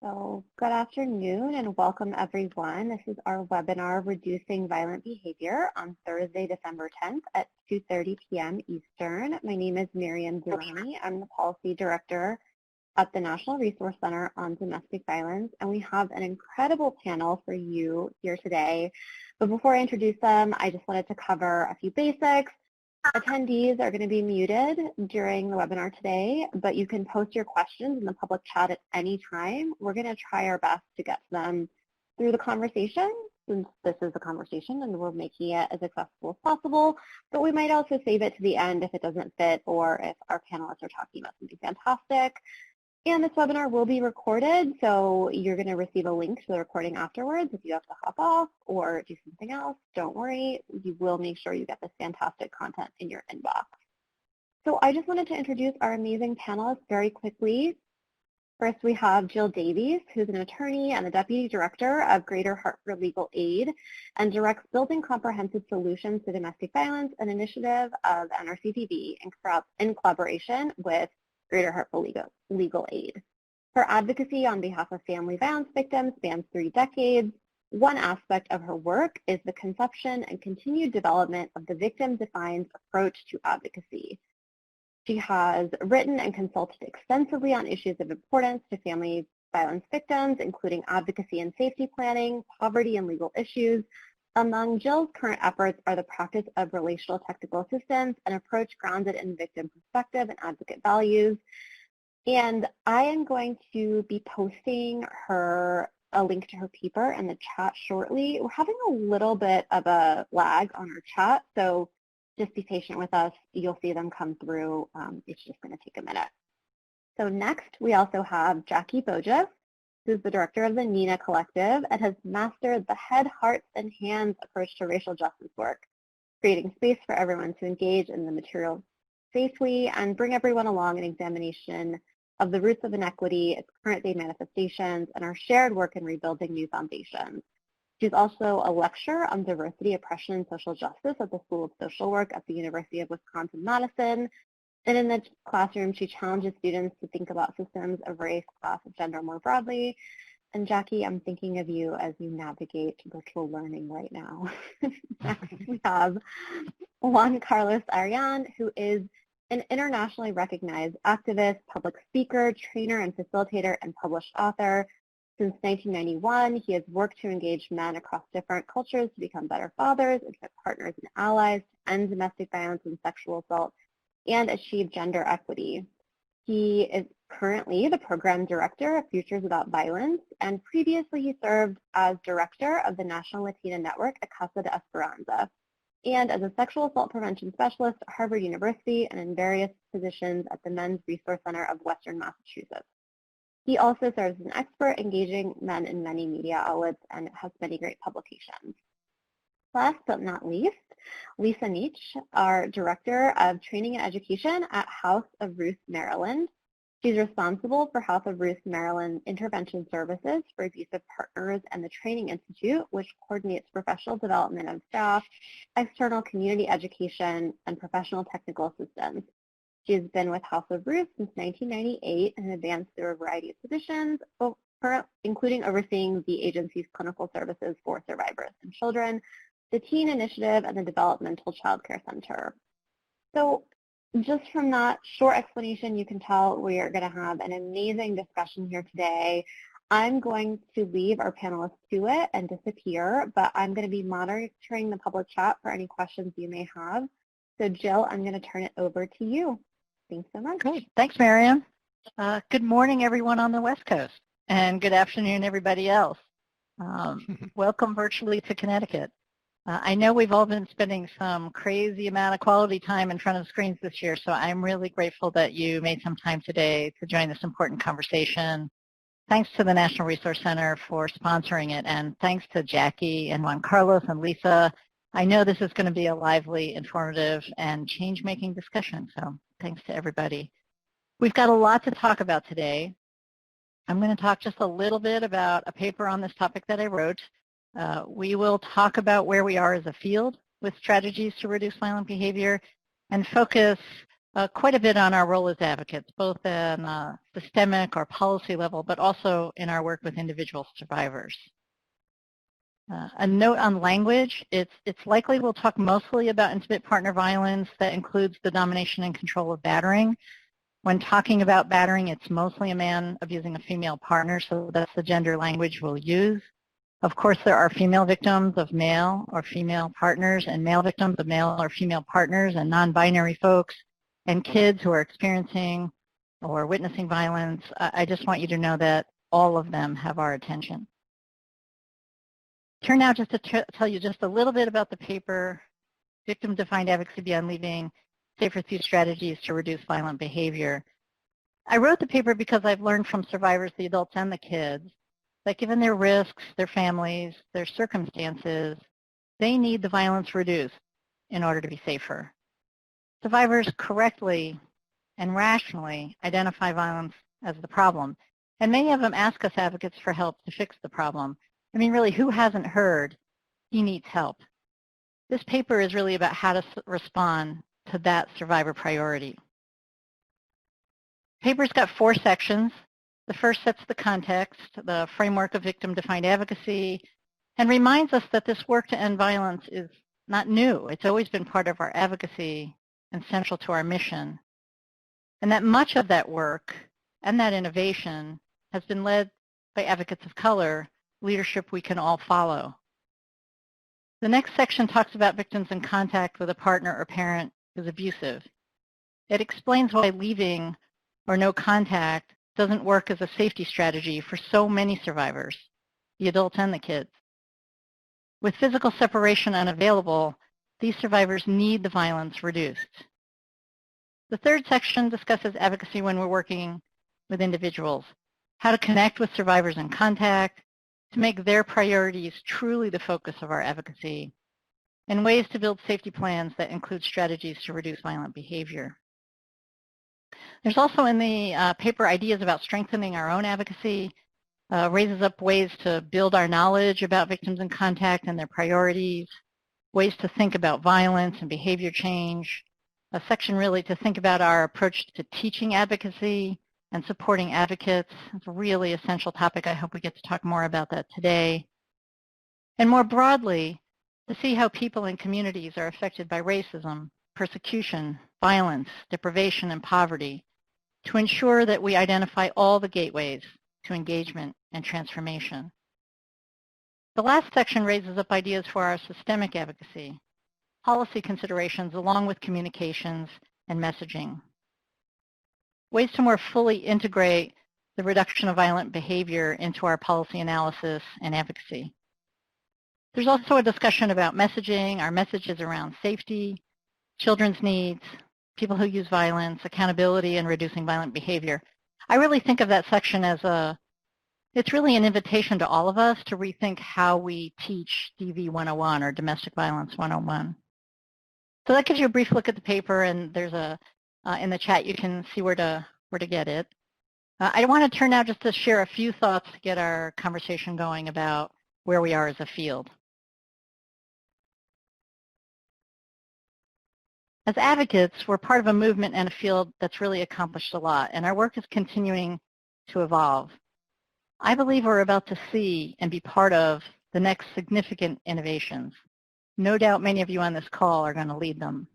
So good afternoon and welcome everyone. This is our webinar, Reducing Violent Behavior, on Thursday, December 10th at 2:30 p.m. Eastern. My name is Miriam Delaney. I'm the Policy Director at the National Resource Center on Domestic Violence, and we have an incredible panel for you here today. But before I introduce them, I just wanted to cover a few basics. Attendees are going to be muted during the webinar today, but you can post your questions in the public chat at any time. We're going to try our best to get to them through the conversation, since this is a conversation and we're making it as accessible as possible, but we might also save it to the end if it doesn't fit or if our panelists are talking about something fantastic. And this webinar will be recorded, so you're going to receive a link to the recording afterwards. If you have to hop off or do something else, don't worry. You will make sure you get this fantastic content in your inbox. So I just wanted to introduce our amazing panelists very quickly. First, we have Jill Davies, who's an attorney and the Deputy Director of Greater Hartford Legal Aid and directs Building Comprehensive Solutions to Domestic Violence, an initiative of NRCTV in collaboration with Greater Hartford Legal Aid. Her advocacy on behalf of family violence victims spans 3 decades. One aspect of her work is the conception and continued development of the victim-defined approach to advocacy. She has written and consulted extensively on issues of importance to family violence victims, including advocacy and safety planning, poverty and legal issues. Among Jill's current efforts are the practice of relational technical assistance, an approach grounded in victim perspective and advocate values. And I am going to be posting a link to her paper in the chat shortly. We're having a little bit of a lag on our chat, so just be patient with us. You'll see them come through. It's just going to take a minute. So next, we also have Jacquelyn Boggess, who's the director of the NINA Collective and has mastered the head, hearts, and hands approach to racial justice work, creating space for everyone to engage in the material safely and bring everyone along in examination of the roots of inequity, its current day manifestations, and our shared work in rebuilding new foundations. She's also a lecturer on diversity, oppression, and social justice at the School of Social Work at the University of Wisconsin-Madison. And in the classroom, she challenges students to think about systems of race, class, and gender more broadly. And Jackie, I'm thinking of you as you navigate virtual learning right now. Next, we have Juan Carlos Areán, who is an internationally recognized activist, public speaker, trainer, and facilitator, and published author. Since 1991, he has worked to engage men across different cultures to become better fathers, intimate partners, and allies, to end domestic violence and sexual assault, and achieve gender equity. He is currently the program director of Futures Without Violence, and previously he served as director of the National Latina Network at Casa de Esperanza, and as a sexual assault prevention specialist at Harvard University and in various positions at the Men's Resource Center of Western Massachusetts. He also serves as an expert engaging men in many media outlets and has many great publications. Last but not least, Lisa Neech, our Director of Training and Education at House of Ruth, Maryland. She's responsible for House of Ruth, Maryland Intervention Services for Abusive Partners and the Training Institute, which coordinates professional development of staff, external community education, and professional technical assistance. She has been with House of Ruth since 1998 and advanced through a variety of positions, including overseeing the agency's clinical services for survivors and children, the Teen Initiative, and the Developmental Child Care Center. So just from that short explanation, you can tell we are going to have an amazing discussion here today. I'm going to leave our panelists to it and disappear, but I'm going to be monitoring the public chat for any questions you may have. So Jill, I'm going to turn it over to you. Thanks so much. Great. Thanks, Miriam. Good morning, everyone on the West Coast, and good afternoon, everybody else. Welcome virtually to Connecticut. I know we've all been spending some crazy amount of quality time in front of screens this year, so I'm really grateful that you made some time today to join this important conversation. Thanks to the National Resource Center for sponsoring it, and thanks to Jackie and Juan Carlos and Lisa. I know this is going to be a lively, informative, and change-making discussion, so thanks to everybody. We've got a lot to talk about today. I'm going to talk just a little bit about a paper on this topic that I wrote. We will talk about where we are as a field with strategies to reduce violent behavior and focus quite a bit on our role as advocates, both in systemic or policy level, but also in our work with individual survivors. A note on language, it's likely we'll talk mostly about intimate partner violence that includes the domination and control of battering. When talking about battering, it's mostly a man abusing a female partner, so that's the gender language we'll use. Of course, there are female victims of male or female partners and male victims of male or female partners and non-binary folks and kids who are experiencing or witnessing violence. I just want you to know that all of them have our attention. Turn now just to tell you just a little bit about the paper, Victim-Defined Advocacy Beyond Leaving, Safer Through Strategies to Reduce Violent Behavior. I wrote the paper because I've learned from survivors, the adults and the kids, that given their risks, their families, their circumstances, they need the violence reduced in order to be safer. Survivors correctly and rationally identify violence as the problem, and many of them ask us advocates for help to fix the problem. I mean, really, who hasn't heard he needs help? This paper is really about how to respond to that survivor priority. The paper's got 4 sections. The first sets the context, the framework of victim-defined advocacy, and reminds us that this work to end violence is not new. It's always been part of our advocacy and central to our mission. And that much of that work and that innovation has been led by advocates of color, leadership we can all follow. The next section talks about victims in contact with a partner or parent who's abusive. It explains why leaving or no contact doesn't work as a safety strategy for so many survivors, the adults and the kids. With physical separation unavailable, these survivors need the violence reduced. The third section discusses advocacy when we're working with individuals, how to connect with survivors in contact, to make their priorities truly the focus of our advocacy, and ways to build safety plans that include strategies to reduce violent behavior. There's also in the paper ideas about strengthening our own advocacy, raises up ways to build our knowledge about victims in contact and their priorities, ways to think about violence and behavior change, a section really to think about our approach to teaching advocacy and supporting advocates. It's a really essential topic. I hope we get to talk more about that today. And more broadly, to see how people and communities are affected by racism, persecution, violence, deprivation, and poverty, to ensure that we identify all the gateways to engagement and transformation. The last section raises up ideas for our systemic advocacy, policy considerations along with communications and messaging, ways to more fully integrate the reduction of violent behavior into our policy analysis and advocacy. There's also a discussion about messaging, our messages around safety, children's needs, people who use violence, accountability, and reducing violent behavior. I really think of that section as it's really an invitation to all of us to rethink how we teach DV 101 or Domestic Violence 101. So that gives you a brief look at the paper, and there's in the chat you can see where to get it. I want to turn now just to share a few thoughts to get our conversation going about where we are as a field. As advocates, we're part of a movement and a field that's really accomplished a lot, and our work is continuing to evolve. I believe we're about to see and be part of the next significant innovations. No doubt many of you on this call are going to lead them.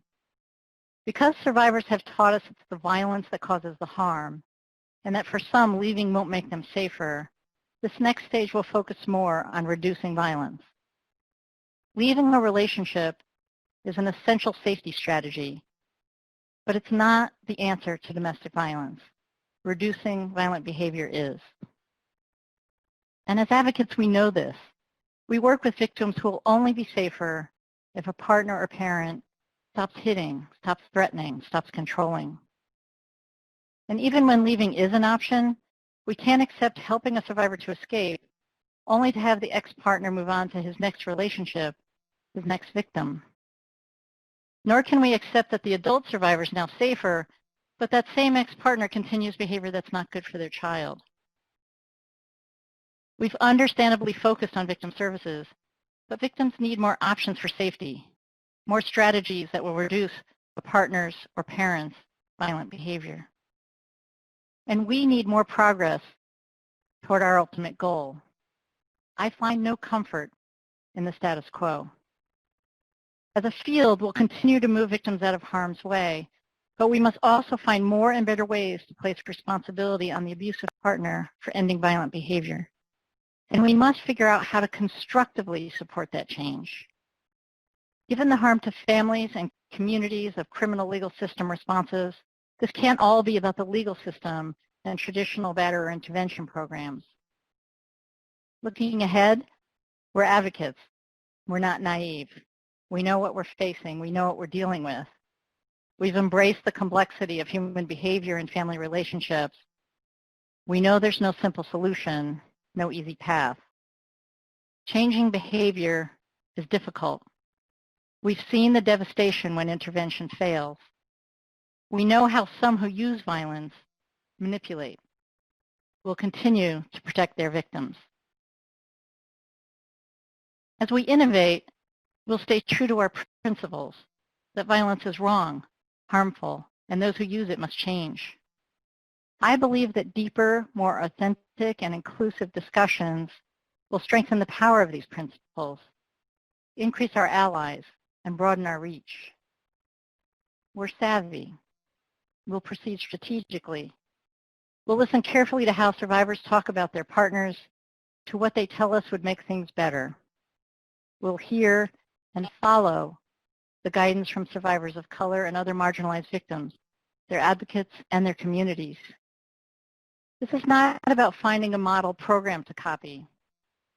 Because survivors have taught us it's the violence that causes the harm, and that for some, leaving won't make them safer, this next stage will focus more on reducing violence. Leaving a relationship is an essential safety strategy, but it's not the answer to domestic violence. Reducing violent behavior is. And as advocates, we know this. We work with victims who will only be safer if a partner or parent stops hitting, stops threatening, stops controlling. And even when leaving is an option, we can't accept helping a survivor to escape only to have the ex-partner move on to his next relationship, his next victim. Nor can we accept that the adult survivor is now safer, but that same ex-partner continues behavior that's not good for their child. We've understandably focused on victim services, but victims need more options for safety, more strategies that will reduce the partners or parents violent behavior. And we need more progress toward our ultimate goal. I find no comfort in the status quo. As a field, we'll continue to move victims out of harm's way, but we must also find more and better ways to place responsibility on the abusive partner for ending violent behavior. And we must figure out how to constructively support that change. Given the harm to families and communities of criminal legal system responses, this can't all be about the legal system and traditional batterer intervention programs. Looking ahead, we're advocates. We're not naive. We know what we're facing. We know what we're dealing with. We've embraced the complexity of human behavior and family relationships. We know there's no simple solution, no easy path. Changing behavior is difficult. We've seen the devastation when intervention fails. We know how some who use violence manipulate. We'll continue to protect their victims. As we innovate, we'll stay true to our principles, that violence is wrong, harmful, and those who use it must change. I believe that deeper, more authentic, and inclusive discussions will strengthen the power of these principles, increase our allies, and broaden our reach. We're savvy. We'll proceed strategically. We'll listen carefully to how survivors talk about their partners, to what they tell us would make things better. We'll hear and follow the guidance from survivors of color and other marginalized victims, their advocates, and their communities. This is not about finding a model program to copy,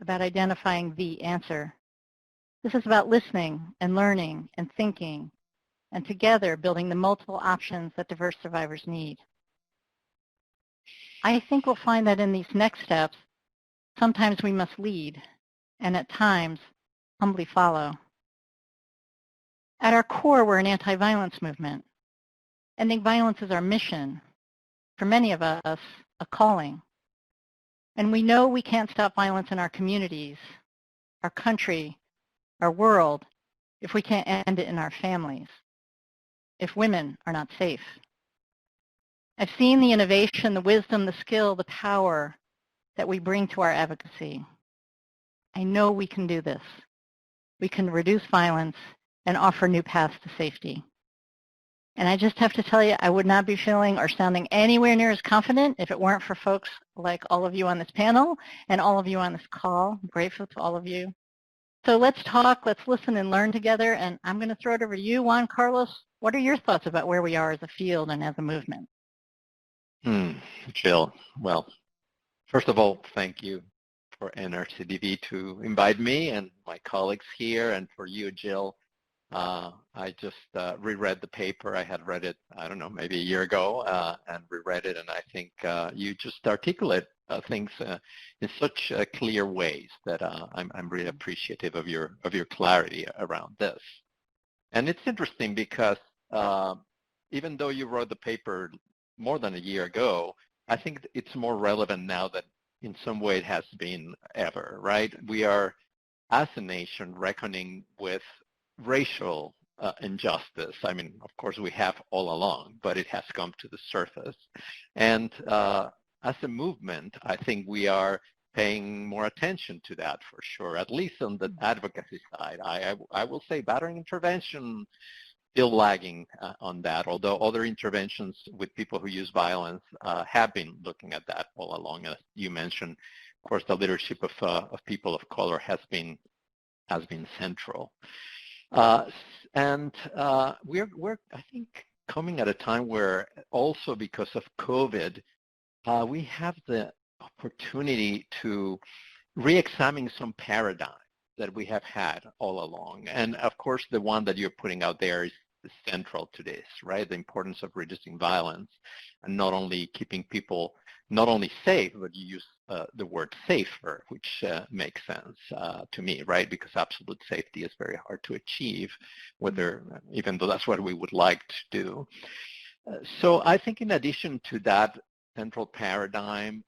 about identifying the answer. This is about listening and learning and thinking, and together building the multiple options that diverse survivors need. I think we'll find that in these next steps, sometimes we must lead, and at times, humbly follow. At our core, we're an anti-violence movement. Ending violence is our mission. For many of us, a calling. And we know we can't stop violence in our communities, our country, our world, if we can't end it in our families, if women are not safe. I've seen the innovation, the wisdom, the skill, the power that we bring to our advocacy. I know we can do this. We can reduce violence and offer new paths to safety. And I just have to tell you, I would not be feeling or sounding anywhere near as confident if it weren't for folks like all of you on this panel and all of you on this call. I'm grateful to all of you. So let's talk, let's listen and learn together. And I'm going to throw it over to you, Juan Carlos. What are your thoughts about where we are as a field and as a movement? Jill, well, first of all, thank you for NRCDV to invite me and my colleagues here, and for you, Jill. I just reread the paper. I had read it, I don't know, maybe a year ago, and reread it, and I think you just articulate things in such clear ways that I'm really appreciative of your clarity around this. And it's interesting because even though you wrote the paper more than a year ago, I think it's more relevant now than in some way it has been ever, right? We are, as a nation, reckoning with racial injustice. I mean, of course, we have all along, but it has come to the surface. And as a movement, I think we are paying more attention to that for sure, at least on the advocacy side. I will say battering intervention still lagging on that, although other interventions with people who use violence have been looking at that all along. As you mentioned, of course, the leadership of people of color has been central. And we're, I think, coming at a time where also because of COVID, we have the opportunity to re-examine some paradigms that we have had all along. And of course, the one that you're putting out there is central to this, right? The importance of reducing violence and not only keeping people not only safe, but you use the word safer, which makes sense to me, right? Because absolute safety is very hard to achieve, even though that's what we would like to do. So I think in addition to that central paradigm,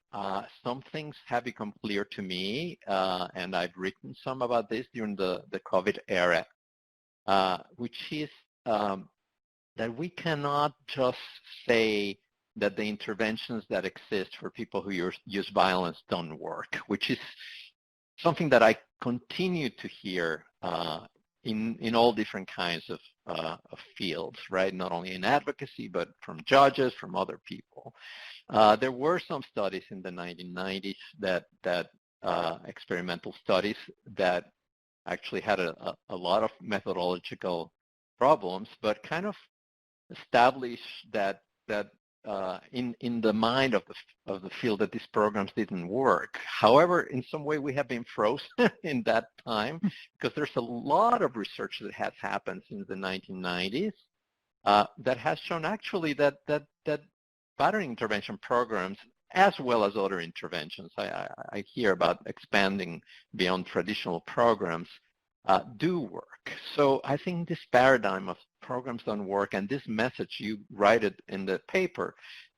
some things have become clear to me, and I've written some about this during the COVID era, which is that that we cannot just say that the interventions that exist for people who use violence don't work, which is something that I continue to hear in all different kinds of fields, right? Not only in advocacy, but from judges, from other people. There were some studies in the 1990s that experimental studies that actually had a lot of methodological problems, but kind of established that in the mind of the field that these programs didn't work. However, in some way we have been frozen in that time because there's a lot of research that has happened since the 1990s that has shown actually that battery intervention programs, as well as other interventions, I hear about expanding beyond traditional programs, do work. So I think this paradigm of programs don't work, and this message, you write it in the paper,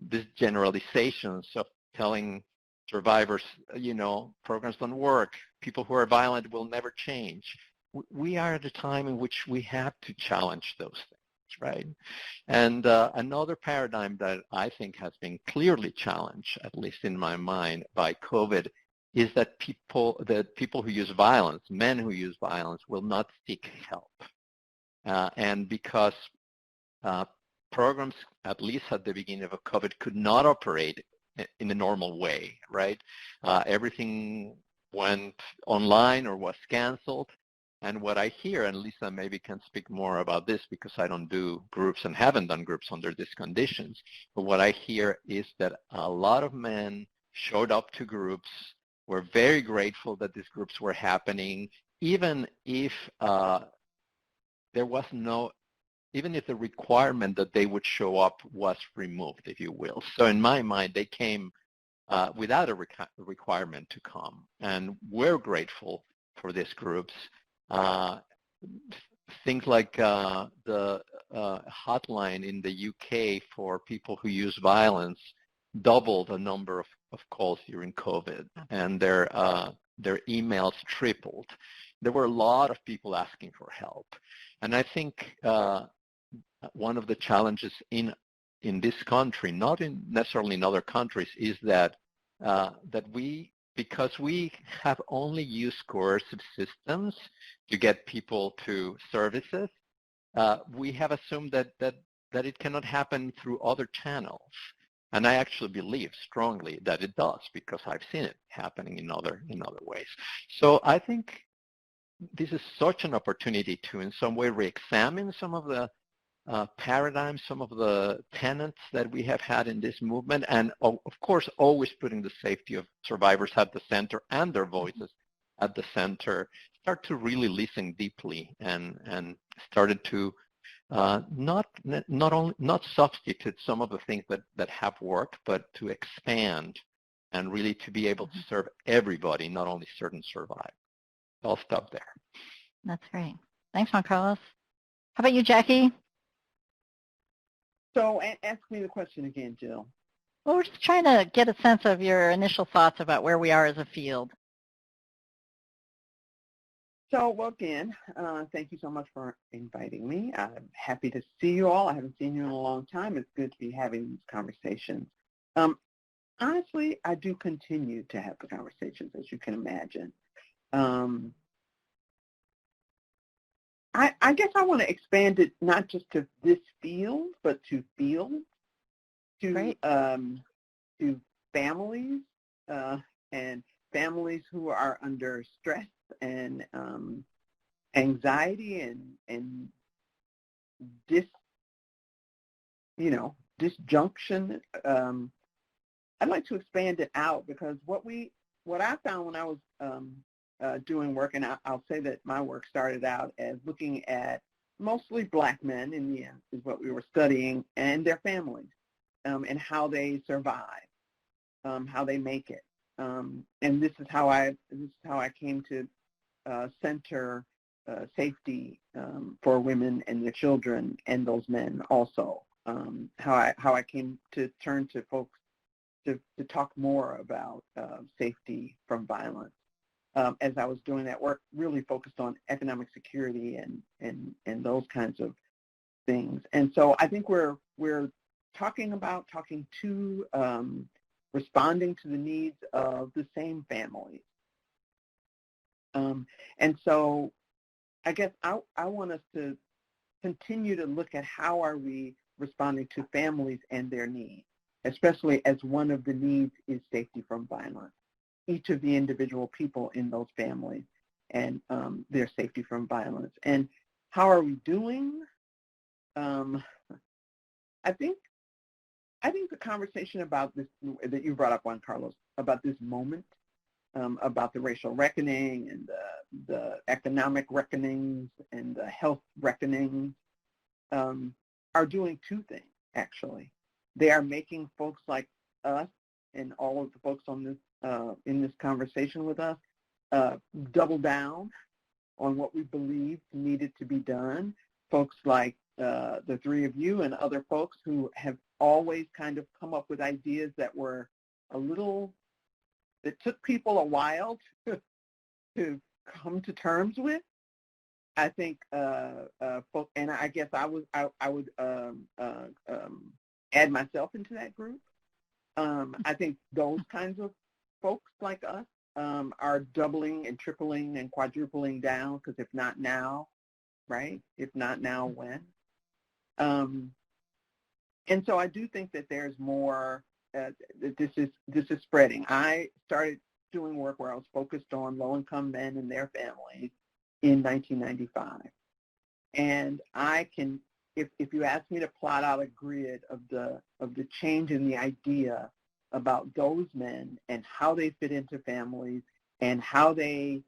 these generalizations of telling survivors, programs don't work, people who are violent will never change. We are at a time in which we have to challenge those things, right? And another paradigm that I think has been clearly challenged, at least in my mind, by COVID, is that people who use violence, men who use violence, will not seek help. And because programs, at least at the beginning of COVID, could not operate in a normal way, right? Everything went online or was canceled. And what I hear, and Lisa maybe can speak more about this because I don't do groups and haven't done groups under these conditions, but what I hear is that a lot of men showed up to groups, were very grateful that these groups were happening, even if there was even if the requirement that they would show up was removed, if you will. So in my mind, they came without a requirement to come, and we're grateful for these groups. Things like the hotline in the UK for people who use violence doubled the number of calls during COVID, and their emails tripled. There were a lot of people asking for help. And I think one of the challenges in this country, not necessarily in other countries, is that because we have only used coercive systems to get people to services, we have assumed that it cannot happen through other channels. And I actually believe strongly that it does, because I've seen it happening in other ways. So I think this is such an opportunity to, in some way, re-examine some of the paradigms, some of the tenets that we have had in this movement, and of course, always putting the safety of survivors at the center and their voices at the center. Start to really listen deeply and started to not substitute some of the things that have worked, but to expand and really to be able to serve everybody, not only certain survivors. I'll stop there. That's great. Thanks, Juan Carlos. How about you, Jackie? So ask me the question again, Jill. Well, we're just trying to get a sense of your initial thoughts about where we are as a field. So, well, again, thank you so much for inviting me. I'm happy to see you all. I haven't seen you in a long time. It's good to be having these conversations. Honestly, I do continue to have the conversations, as you can imagine. I guess I want to expand it not just to this field, but to fields, to families, and families who are under stress and anxiety and disjunction. I'd like to expand it out, because what I found when I was doing work, and I'll say that my work started out as looking at mostly Black men, in the end, is what we were studying, and their families, and how they survive, how they make it. And this is how I came to center safety for women and their children and those men also. How I came to turn to folks to talk more about safety from violence. As I was doing that work, really focused on economic security and those kinds of things. And so I think we're talking to, responding to the needs of the same families. And so I guess I want us to continue to look at how are we responding to families and their needs, especially as one of the needs is safety from violence. Each of the individual people in those families and their safety from violence. And how are we doing? I think the conversation about this that you brought up, Juan Carlos, about this moment, about the racial reckoning and the economic reckonings and the health reckonings, are doing two things, actually. They are making folks like us and all of the folks on this in this conversation with us double down on what we believed needed to be done. Folks like the three of you and other folks who have always kind of come up with ideas that were that took people a while to come to terms with. I think, folks, and I guess I would add myself into that group. I think those kinds of folks like us are doubling and tripling and quadrupling down, because if not now, right? If not now, when? And so I do think that there's more, that this is spreading. I started doing work where I was focused on low-income men and their families in 1995. And I can, if you ask me to plot out a grid of the change in the idea about those men and how they fit into families and how they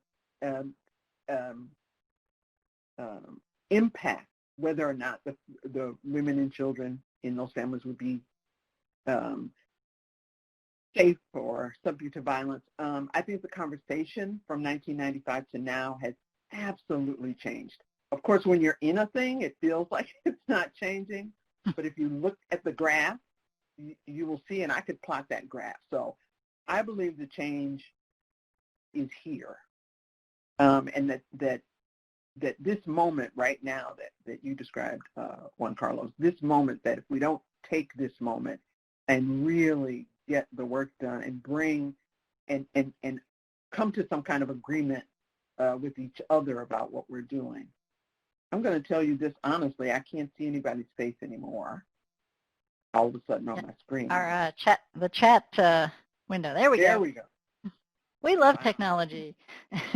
impact whether or not the women and children in those families would be safe or subject to violence. I think the conversation from 1995 to now has absolutely changed. Of course, when you're in a thing, it feels like it's not changing. But if you look at the graph, you will see, and I could plot that graph. So I believe the change is here. And that this moment right now that you described, Juan Carlos, this moment, that if we don't take this moment and really get the work done and bring and come to some kind of agreement with each other about what we're doing. I'm going to tell you this honestly, I can't see anybody's face anymore all of a sudden on my screen. Our the chat window. There we go. There we go. We love technology.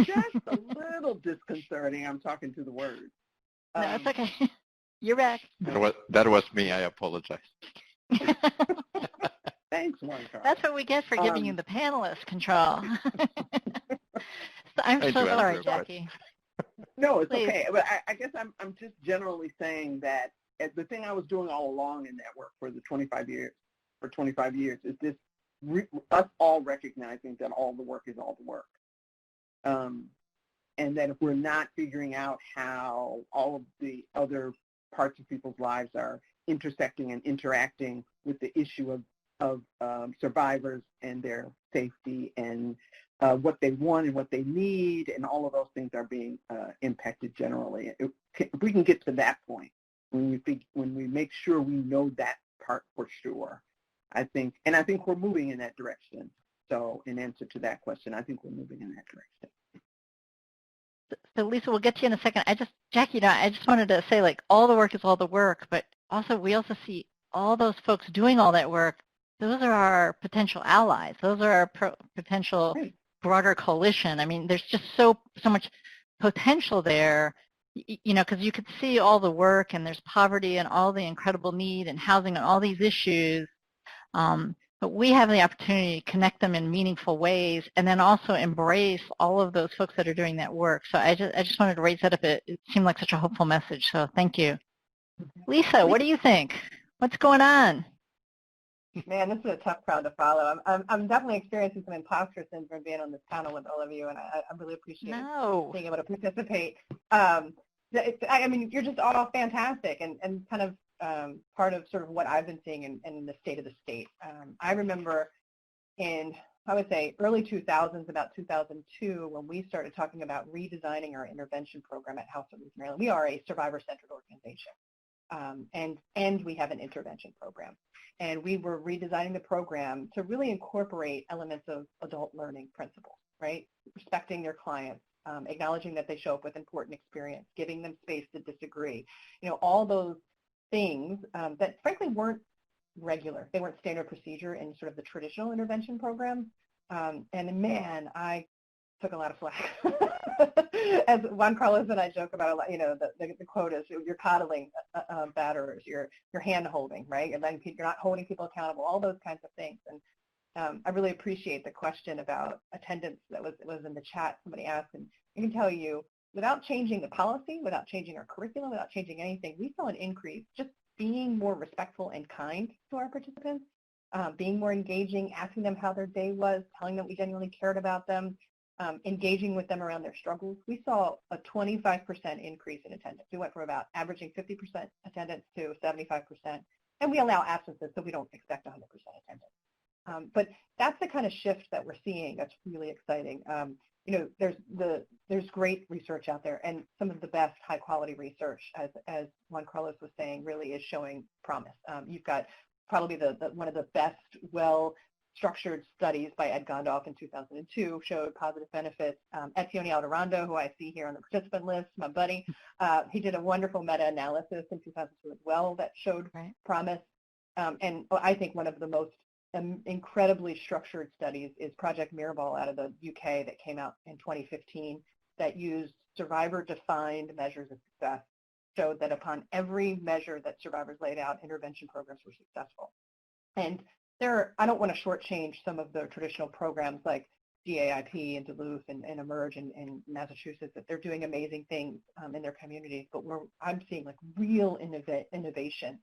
Just a little disconcerting. I'm talking to the words. No, it's okay. You're back. That was me. I apologize. Thanks, Juan Carlos. That's what we get for giving you the panelist control. I'm so sorry, Jackie. No, it's Please. okay. But I guess I'm just generally saying that the thing I was doing all along in that work for 25 years is this us all recognizing that all the work is all the work. And that if we're not figuring out how all of the other parts of people's lives are intersecting and interacting with the issue of survivors and their safety and what they want and what they need, and all of those things are being impacted generally. If we can get to that point, when we make sure we know that part for sure, I think we're moving in that direction. So in answer to that question, I think we're moving in that direction. So Lisa, we'll get to you in a second. Jackie, I just wanted to say, like, all the work is all the work, but we also see all those folks doing all that work. Those are our potential allies. Those are our potential broader coalition. I mean, there's just so much potential there, because you could see all the work, and there's poverty and all the incredible need and housing and all these issues. But we have the opportunity to connect them in meaningful ways, and then also embrace all of those folks that are doing that work. So I just wanted to raise that up. It seemed like such a hopeful message. So thank you. Lisa, what do you think? What's going on? Man, this is a tough crowd to follow. I'm definitely experiencing some imposter syndrome being on this panel with all of you, and I really appreciate being able to participate. I mean, you're just all fantastic and kind of part of sort of what I've been seeing in the state of the state. I remember in, I would say, early 2000s, about 2002, when we started talking about redesigning our intervention program at House of Ruth, Maryland. We are a survivor-centered organization. and we have an intervention program. And we were redesigning the program to really incorporate elements of adult learning principles, right? Respecting your clients, acknowledging that they show up with important experience, giving them space to disagree. All those things that frankly weren't regular. They weren't standard procedure in sort of the traditional intervention program. And man, I took a lot of flack. As Juan Carlos and I joke about a lot, the quote is, you're coddling batterers, you're hand-holding, right? And then you're not holding people accountable, all those kinds of things. And I really appreciate the question about attendance that was in the chat. Somebody asked, and I can tell you, without changing the policy, without changing our curriculum, without changing anything, we saw an increase just being more respectful and kind to our participants, being more engaging, asking them how their day was, telling them we genuinely cared about them, engaging with them around their struggles. We saw a 25% increase in attendance. We went from about averaging 50% attendance to 75%, and we allow absences, so we don't expect 100% attendance. But that's the kind of shift that we're seeing. That's really exciting. There's great research out there, and some of the best high-quality research, as Juan Carlos was saying, really is showing promise. You've got probably one of the best, well-structured studies by Ed Gondoff in 2002 showed positive benefits. Etienne Alderando, who I see here on the participant list, my buddy, he did a wonderful meta-analysis in 2002 as well that showed promise. And I think one of the most incredibly structured studies is Project Mirrorball out of the UK that came out in 2015 that used survivor-defined measures of success, showed that upon every measure that survivors laid out, intervention programs were successful. And I don't want to shortchange some of the traditional programs like GAIP in Duluth and Emerge in Massachusetts, that they're doing amazing things in their communities, but I'm seeing like real innovation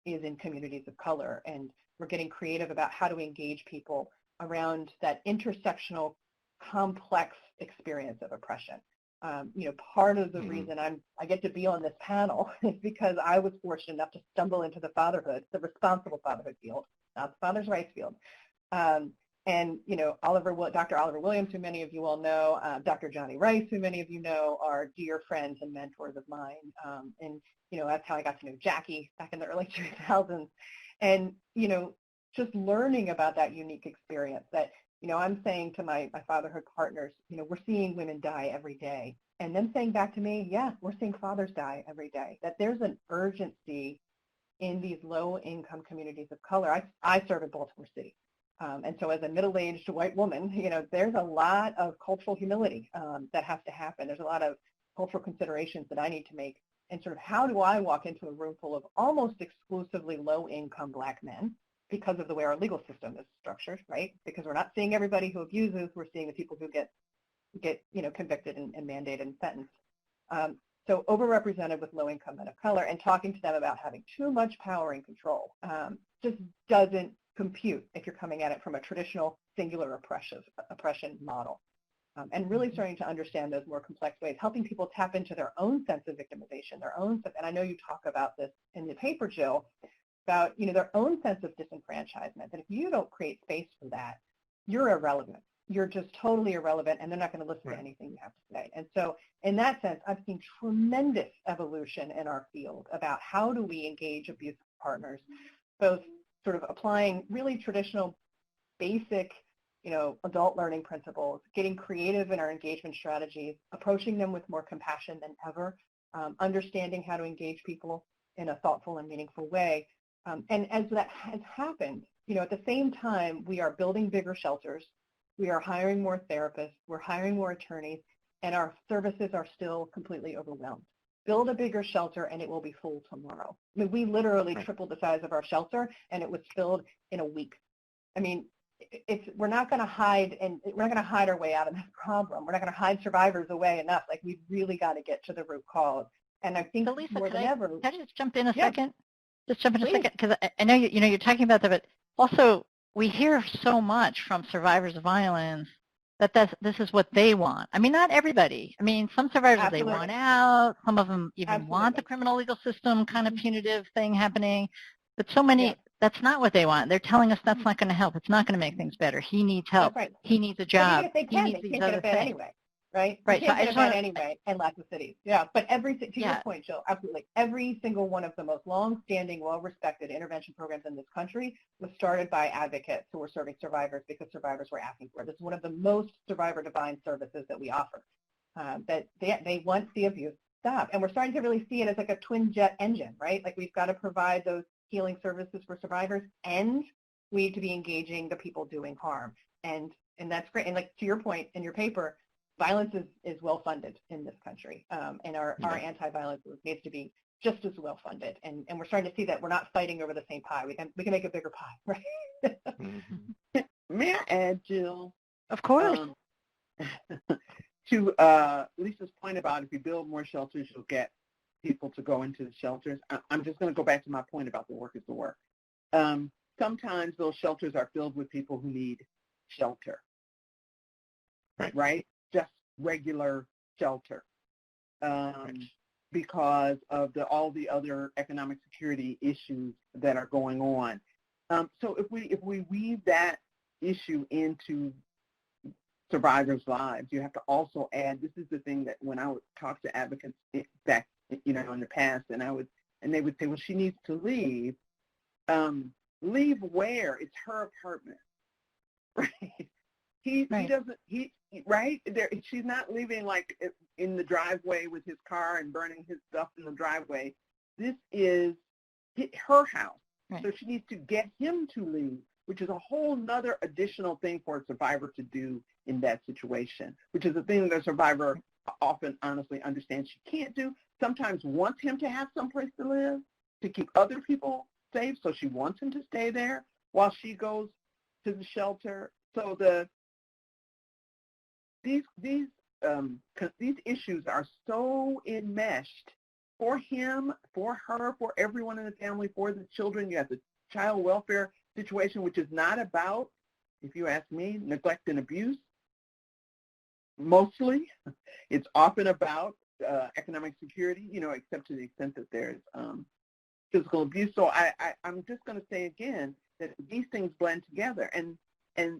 is in communities of color, and we're getting creative about how to engage people around that intersectional, complex experience of oppression. Part of the reason I get to be on this panel is because I was fortunate enough to stumble into the responsible fatherhood field, not the father's rights field. And Dr. Oliver Williams, who many of you all know, Dr. Johnny Rice, who many of you know, are dear friends and mentors of mine. And that's how I got to know Jackie back in the early 2000s. And, just learning about that unique experience that, I'm saying to my fatherhood partners, we're seeing women die every day. And them saying back to me, yeah, we're seeing fathers die every day, that there's an urgency in these low-income communities of color. I serve in Baltimore City. And so as a middle-aged white woman, there's a lot of cultural humility that has to happen. There's a lot of cultural considerations that I need to make. And sort of how do I walk into a room full of almost exclusively low-income Black men because of the way our legal system is structured, right? Because we're not seeing everybody who abuses, we're seeing the people who get convicted and mandated and sentenced. So overrepresented with low-income men of color, and talking to them about having too much power and control just doesn't compute if you're coming at it from a traditional singular oppression model. And really starting to understand those more complex ways, helping people tap into their own sense of victimization, and I know you talk about this in the paper, Jill, about their own sense of disenfranchisement, that if you don't create space for that, you're irrelevant. You're just totally irrelevant, and they're not going to listen to anything you have to say. And so in that sense, I've seen tremendous evolution in our field about how do we engage abusive partners, both sort of applying really traditional, basic, adult learning principles, getting creative in our engagement strategies, approaching them with more compassion than ever, understanding how to engage people in a thoughtful and meaningful way. And as that has happened, at the same time, we are building bigger shelters, we are hiring more therapists, we're hiring more attorneys, and our services are still completely overwhelmed. Build a bigger shelter and it will be full tomorrow. I mean, we literally tripled the size of our shelter and it was filled in a week. I mean, we're not going to hide, and we're not going to hide our way out of that problem. We're not going to hide survivors away enough. Like, we've really got to get to the root cause. And I think Lisa, more than ever. Can I just jump in a second? Just jump in a second, because I know you're talking about that, but also we hear so much from survivors of violence that this is what they want. I mean, not everybody. I mean, some survivors, they want out. Some of them even want the criminal legal system kind of punitive thing happening. But so many, that's not what they want. They're telling us that's not going to help. It's not going to make things better. He needs help. He needs a job. But even if they can, they can't get a bed anyway. right? Right. You can't So get a ban anyway in lots of cities. Yeah, but to your point, Jill, absolutely. Every single one of the most long-standing, well-respected intervention programs in this country was started by advocates who were serving survivors because survivors were asking for it. This is one of the most survivor-defined services that we offer. That they want the abuse stop. And we're starting to really see it as like a twin jet engine, right? Like we've got to provide those healing services for survivors, and we need to be engaging the people doing harm. And that's great. And like to your point in your paper, violence is well funded in this country. And our anti-violence needs to be just as well funded. And we're starting to see that we're not fighting over the same pie. We can make a bigger pie, right? Mm-hmm. May I add, Jill? Of course. To Lisa's point about if you build more shelters, you'll get people to go into the shelters. I'm just going to go back to my point about the work is the work. Sometimes those shelters are filled with people who need shelter, right? Just regular shelter, because of all the other economic security issues that are going on. So if we weave that issue into survivors' lives, you have to also add, this is the thing that when I would talk to advocates back, in the past, and they would say, well, she needs to leave. Leave where? It's her apartment, right? He doesn't, right? She's not leaving like in the driveway with his car and burning his stuff in the driveway. This is her house. Right. So she needs to get him to leave, which is a whole nother additional thing for a survivor to do in that situation, which is a thing that a survivor often honestly understands she can't do. Sometimes wants him to have someplace to live to keep other people safe, so she wants him to stay there while she goes to the shelter. So these issues are so enmeshed for him, for her, for everyone in the family, for the children. You have the child welfare situation, which is not about, if you ask me, neglect and abuse. Mostly, it's often about economic security, except to the extent that there's physical abuse. So I'm just going to say again that these things blend together. And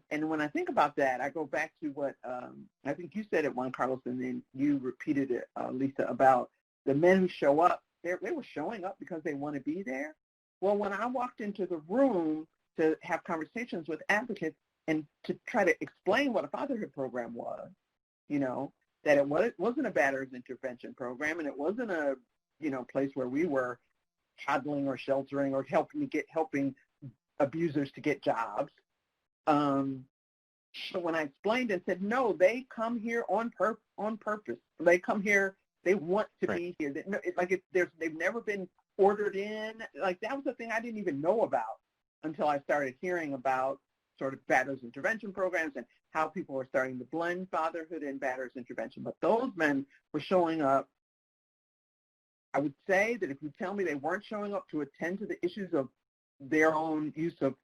when I think about that, I go back to what I think you said it, Juan Carlos, and then you repeated it, Lisa, about the men who show up. They were showing up because they want to be there. Well, when I walked into the room to have conversations with advocates and to try to explain what a fatherhood program was, that it wasn't a batterers intervention program, and it wasn't a, place where we were coddling or sheltering or helping abusers to get jobs. So when I explained and said, no, they come here on purpose. They come here, they want to be here. They've never been ordered in. Like, that was the thing I didn't even know about until I started hearing about sort of batterers intervention programs and how people were starting to blend fatherhood and batterers intervention. But those men were showing up. I would say that if you tell me they weren't showing up to attend to the issues of their own use of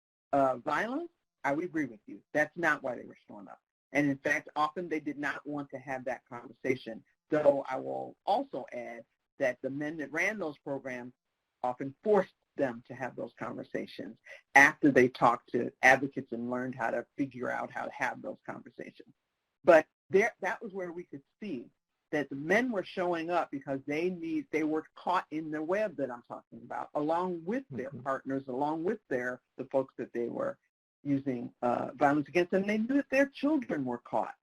violence, I would agree with you. That's not why they were showing up. And in fact, often they did not want to have that conversation. Though I will also add that the men that ran those programs often forced them to have those conversations after they talked to advocates and learned how to figure out how to have those conversations. But that was where we could see that the men were showing up because they were caught in the web that I'm talking about, along with their partners, along with the folks that they were using violence against, and they knew that their children were caught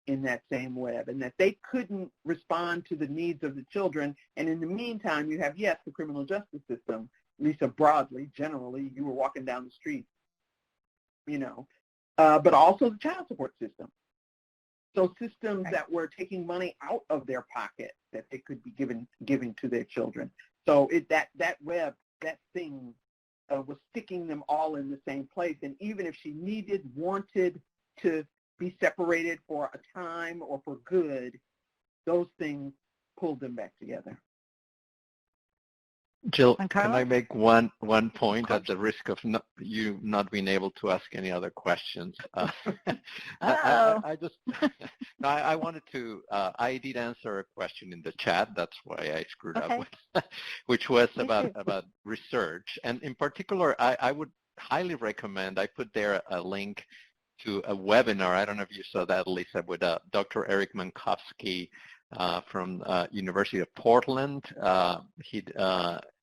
in that same web and that they couldn't respond to the needs of the children. And in the meantime, you have, yes, the criminal justice system, Lisa, broadly, generally, you were walking down the street, but also the child support system. So systems that were taking money out of their pocket that they could be giving to their children. So that web, that thing was sticking them all in the same place. And even if she wanted to be separated for a time or for good, those things pulled them back together. Jill, can I make one point at the risk of you not being able to ask any other questions? I wanted to, I did answer a question in the chat, that's why I screwed up with, which was about research. And in particular, I would highly recommend, I put there a link to a webinar. I don't know if you saw that, Lisa, with Dr. Eric Mankowski from University of Portland.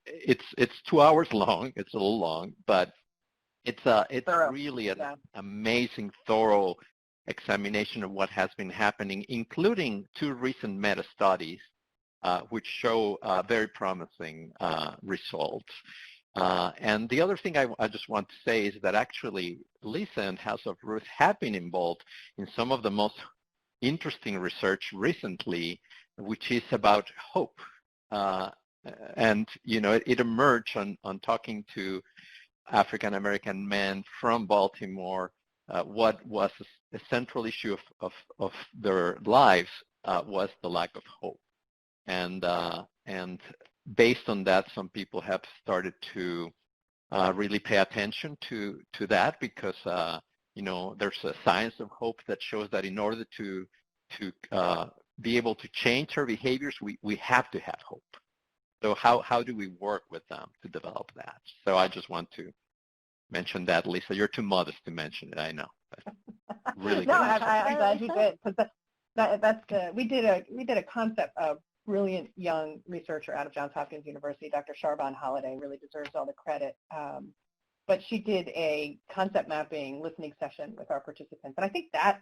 It's 2 hours long. It's a little long, but it's really an amazing, thorough examination of what has been happening, including 2 recent meta-studies, which show very promising results. And the other thing I just want to say is that actually Lisa and House of Ruth have been involved in some of the most interesting research recently, which is about hope. And, you know, it emerged on talking to African-American men from Baltimore. What was a central issue of their lives was the lack of hope. And based on that, some people have started to really pay attention to that, because you know, there's a science of hope that shows that in order to be able to change our behaviors, we have to have hope. So how do we work with them to develop that? So I just want to mention that, Lisa. You're too modest to mention it, I know. But really no, good. I'm glad you did, because that's good. We did a concept of brilliant young researcher out of Johns Hopkins University, Dr. Charbon Holliday, really deserves all the credit. But she did a concept mapping listening session with our participants. And I think that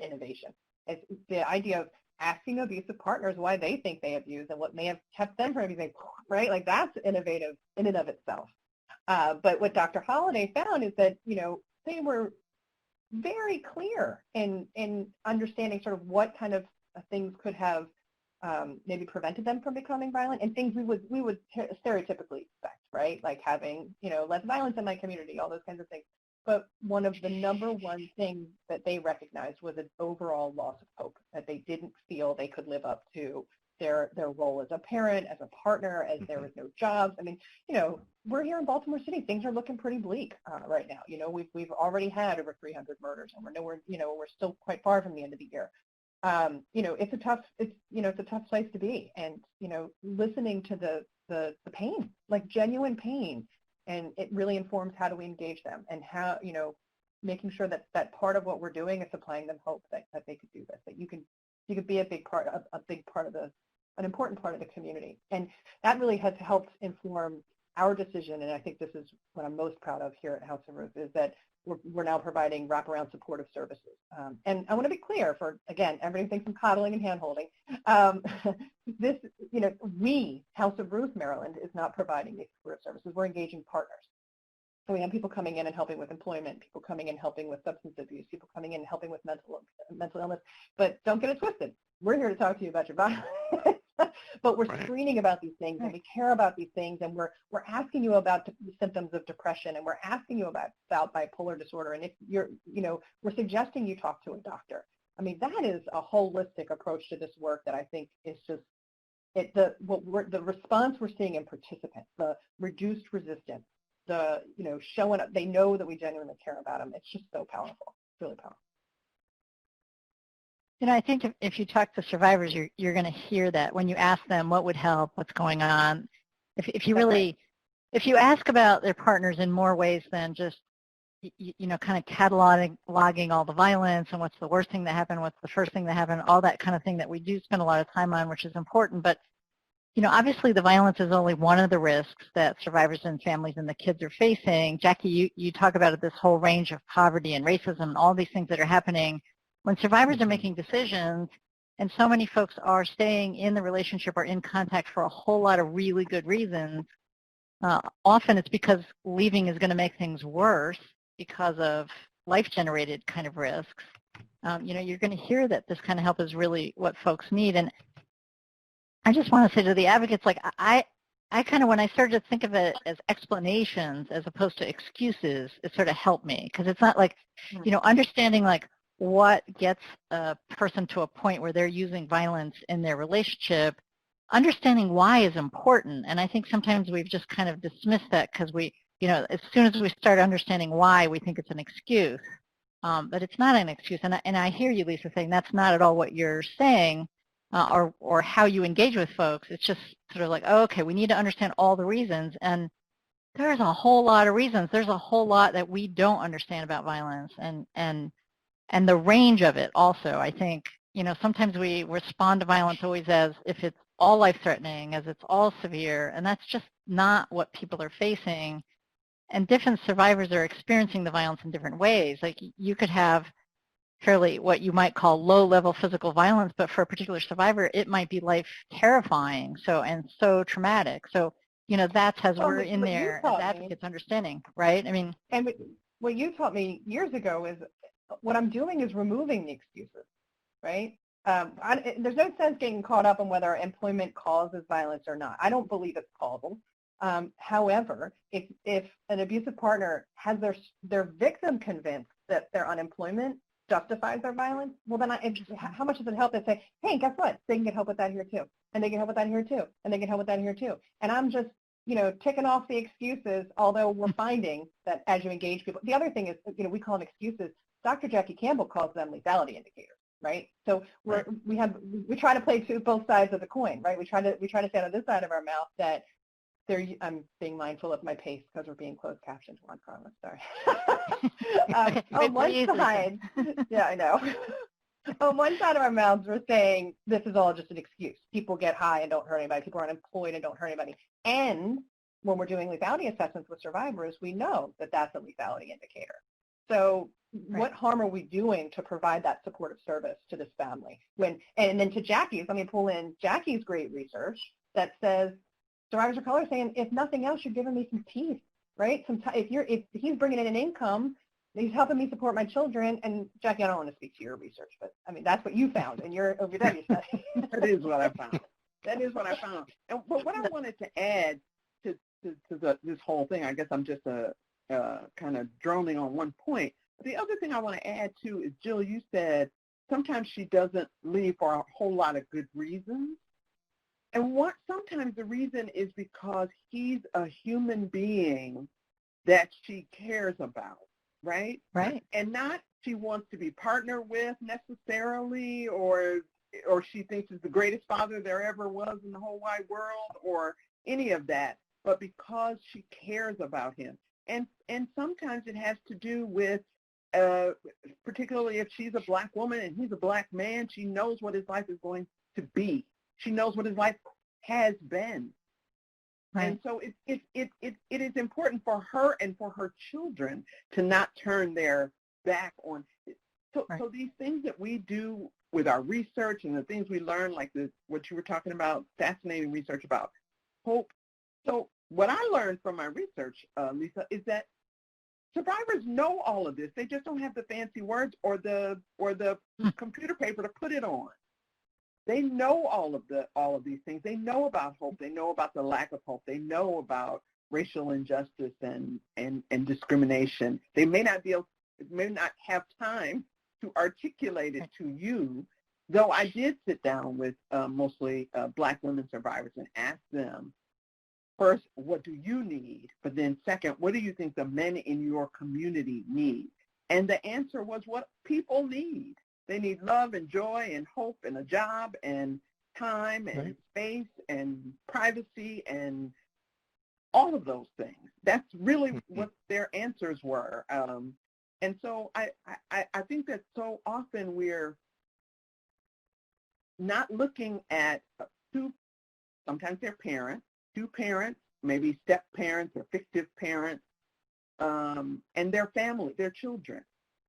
innovation is the idea of asking abusive partners why they think they abuse and what may have kept them from abusing, right? Like, that's innovative in and of itself. But what Dr. Holliday found is that, you know, they were very clear in understanding sort of what kind of things could have maybe prevented them from becoming violent, and things we would stereotypically expect, right? Like having, you know, less violence in my community, all those kinds of things. But one of the number one things that they recognized was an overall loss of hope, that they didn't feel they could live up to their role as a parent, as a partner, as there was no jobs. I mean, you know, we're here in Baltimore City. Things are looking pretty bleak right now. You know, we've already had over 300 murders, and we're nowhere, you know, we're still quite far from the end of the year. You know, it's a tough place to be, and, you know, listening to the pain, like genuine pain, and it really informs how do we engage them, and how, you know, making sure that part of what we're doing is supplying them hope that they could do this, that you could be an important part of the community. And that really has helped inform our decision, and I think this is what I'm most proud of here at House of Ruth, is that we're now providing wraparound supportive services. And I want to be clear, for, again, everybody thinks I'm coddling and hand-holding. This, you know, we, House of Ruth Maryland, is not providing these supportive services. We're engaging partners. So we have people coming in and helping with employment, people coming in helping with substance abuse, people coming in and helping with mental illness. But don't get it twisted. We're here to talk to you about your violence. But we're screening about these things, and we care about these things, and we're asking you about the symptoms of depression, and we're asking you about bipolar disorder, and if you're, you know, we're suggesting you talk to a doctor. I mean, that is a holistic approach to this work that I think is just the response we're seeing in participants, the reduced resistance, the, you know, showing up, they know that we genuinely care about them. It's just so powerful, really powerful. You know, I think if you talk to survivors, you're going to hear that when you ask them what would help, what's going on. If you ask about their partners in more ways than just, you know, kind of cataloging all the violence and what's the worst thing that happened, what's the first thing that happened, all that kind of thing that we do spend a lot of time on, which is important. But, you know, obviously the violence is only one of the risks that survivors and families and the kids are facing. Jackie, you talk about this whole range of poverty and racism and all these things that are happening when survivors are making decisions, and so many folks are staying in the relationship or in contact for a whole lot of really good reasons. Often it's because leaving is going to make things worse because of life-generated kind of risks. You know, you're going to hear that this kind of help is really what folks need. And I just want to say to the advocates, like, I kind of, when I started to think of it as explanations as opposed to excuses, it sort of helped me, because it's not like, you know, understanding like what gets a person to a point where they're using violence in their relationship, understanding why is important. And I think sometimes we've just kind of dismissed that because we, you know, as soon as we start understanding why, we think it's an excuse. But it's not an excuse. And I hear you, Lisa, saying that's not at all what you're saying, or how you engage with folks. It's just sort of like, oh, okay, we need to understand all the reasons. And there's a whole lot of reasons. There's a whole lot that we don't understand about violence, and the range of it also. I think, sometimes we respond to violence always as if it's all life-threatening, as it's all severe, and that's just not what people are facing. And different survivors are experiencing the violence in different ways. Like, you could have fairly what you might call low-level physical violence, but for a particular survivor, it might be life-terrifying, and so traumatic. So, that's as we're in there as advocates understanding, right? I mean, and what you taught me years ago is what I'm doing is removing the excuses, right? There's no sense getting caught up on whether employment causes violence or not. I don't believe it's causal. However, if an abusive partner has their victim convinced that their unemployment justifies their violence, well then how much does it help to say, hey, guess what? They can get help with that here too. And they can help with that here too. And they can help with that here too. And I'm just, ticking off the excuses, although we're finding that as you engage people, the other thing is, we call them excuses. Dr. Jackie Campbell calls them lethality indicators, right? So we try to play both sides of the coin, right? We try to stand on this side of our mouth that I'm being mindful of my pace because we're being closed captioned. Juan Carlos, sorry. On one side, yeah, I know. On one side of our mouths, we're saying this is all just an excuse. People get high and don't hurt anybody. People are unemployed and don't hurt anybody. And when we're doing lethality assessments with survivors, we know that that's a lethality indicator. So what harm are we doing to provide that supportive service to this family? And then to Jackie's, let me pull in Jackie's great research that says survivors of color are saying, if nothing else, you're giving me some peace, right? If he's bringing in an income, he's helping me support my children. And Jackie, I don't want to speak to your research, but I mean, that's what you found in your OVW study. That is what I found. That is what I found. But what I wanted to add to this whole thing, I guess I'm just kind of droning on one point. The other thing I want to add too is, Jill, you said sometimes she doesn't leave for a whole lot of good reasons. And sometimes the reason is because he's a human being that she cares about, right? Right. And not she wants to be partnered with necessarily, or she thinks is the greatest father there ever was in the whole wide world, or any of that, but because she cares about him. And sometimes it has to do with, particularly if she's a Black woman and he's a Black man, she knows what his life is going to be. She knows what his life has been. Right. And so it is important for her and for her children to not turn their back on it. So these things that we do with our research and the things we learn, like what you were talking about, fascinating research about hope. So what I learned from my research, Lisa, is that survivors know all of this. They just don't have the fancy words or the computer paper to put it on. They know all of these things. They know about hope. They know about the lack of hope. They know about racial injustice and discrimination. They may not have time to articulate it to you, though I did sit down with mostly Black women survivors and ask them, first, what do you need? But then second, what do you think the men in your community need? And the answer was what people need. They need love and joy and hope and a job and time and space and privacy and all of those things. That's really what their answers were. And so I think that so often we're not looking at sometimes they're two parents, maybe step-parents or fictive parents, and their family, their children.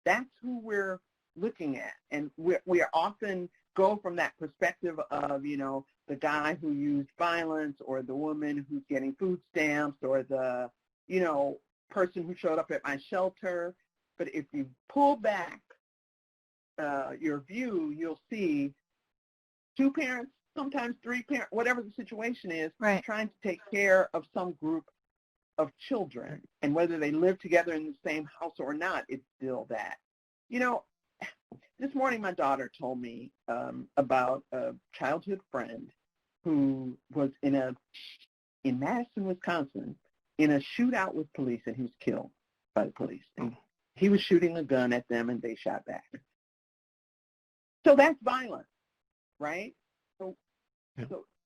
That's who we're looking at. And we often go from that perspective of, the guy who used violence or the woman who's getting food stamps or the, person who showed up at my shelter. But if you pull back your view, you'll see two parents, sometimes three parents, whatever the situation is, trying to take care of some group of children. And whether they live together in the same house or not, it's still that. This morning my daughter told me about a childhood friend who was in Madison, Wisconsin, in a shootout with police, and he was killed by the police. And he was shooting a gun at them, and they shot back. So that's violence, right? So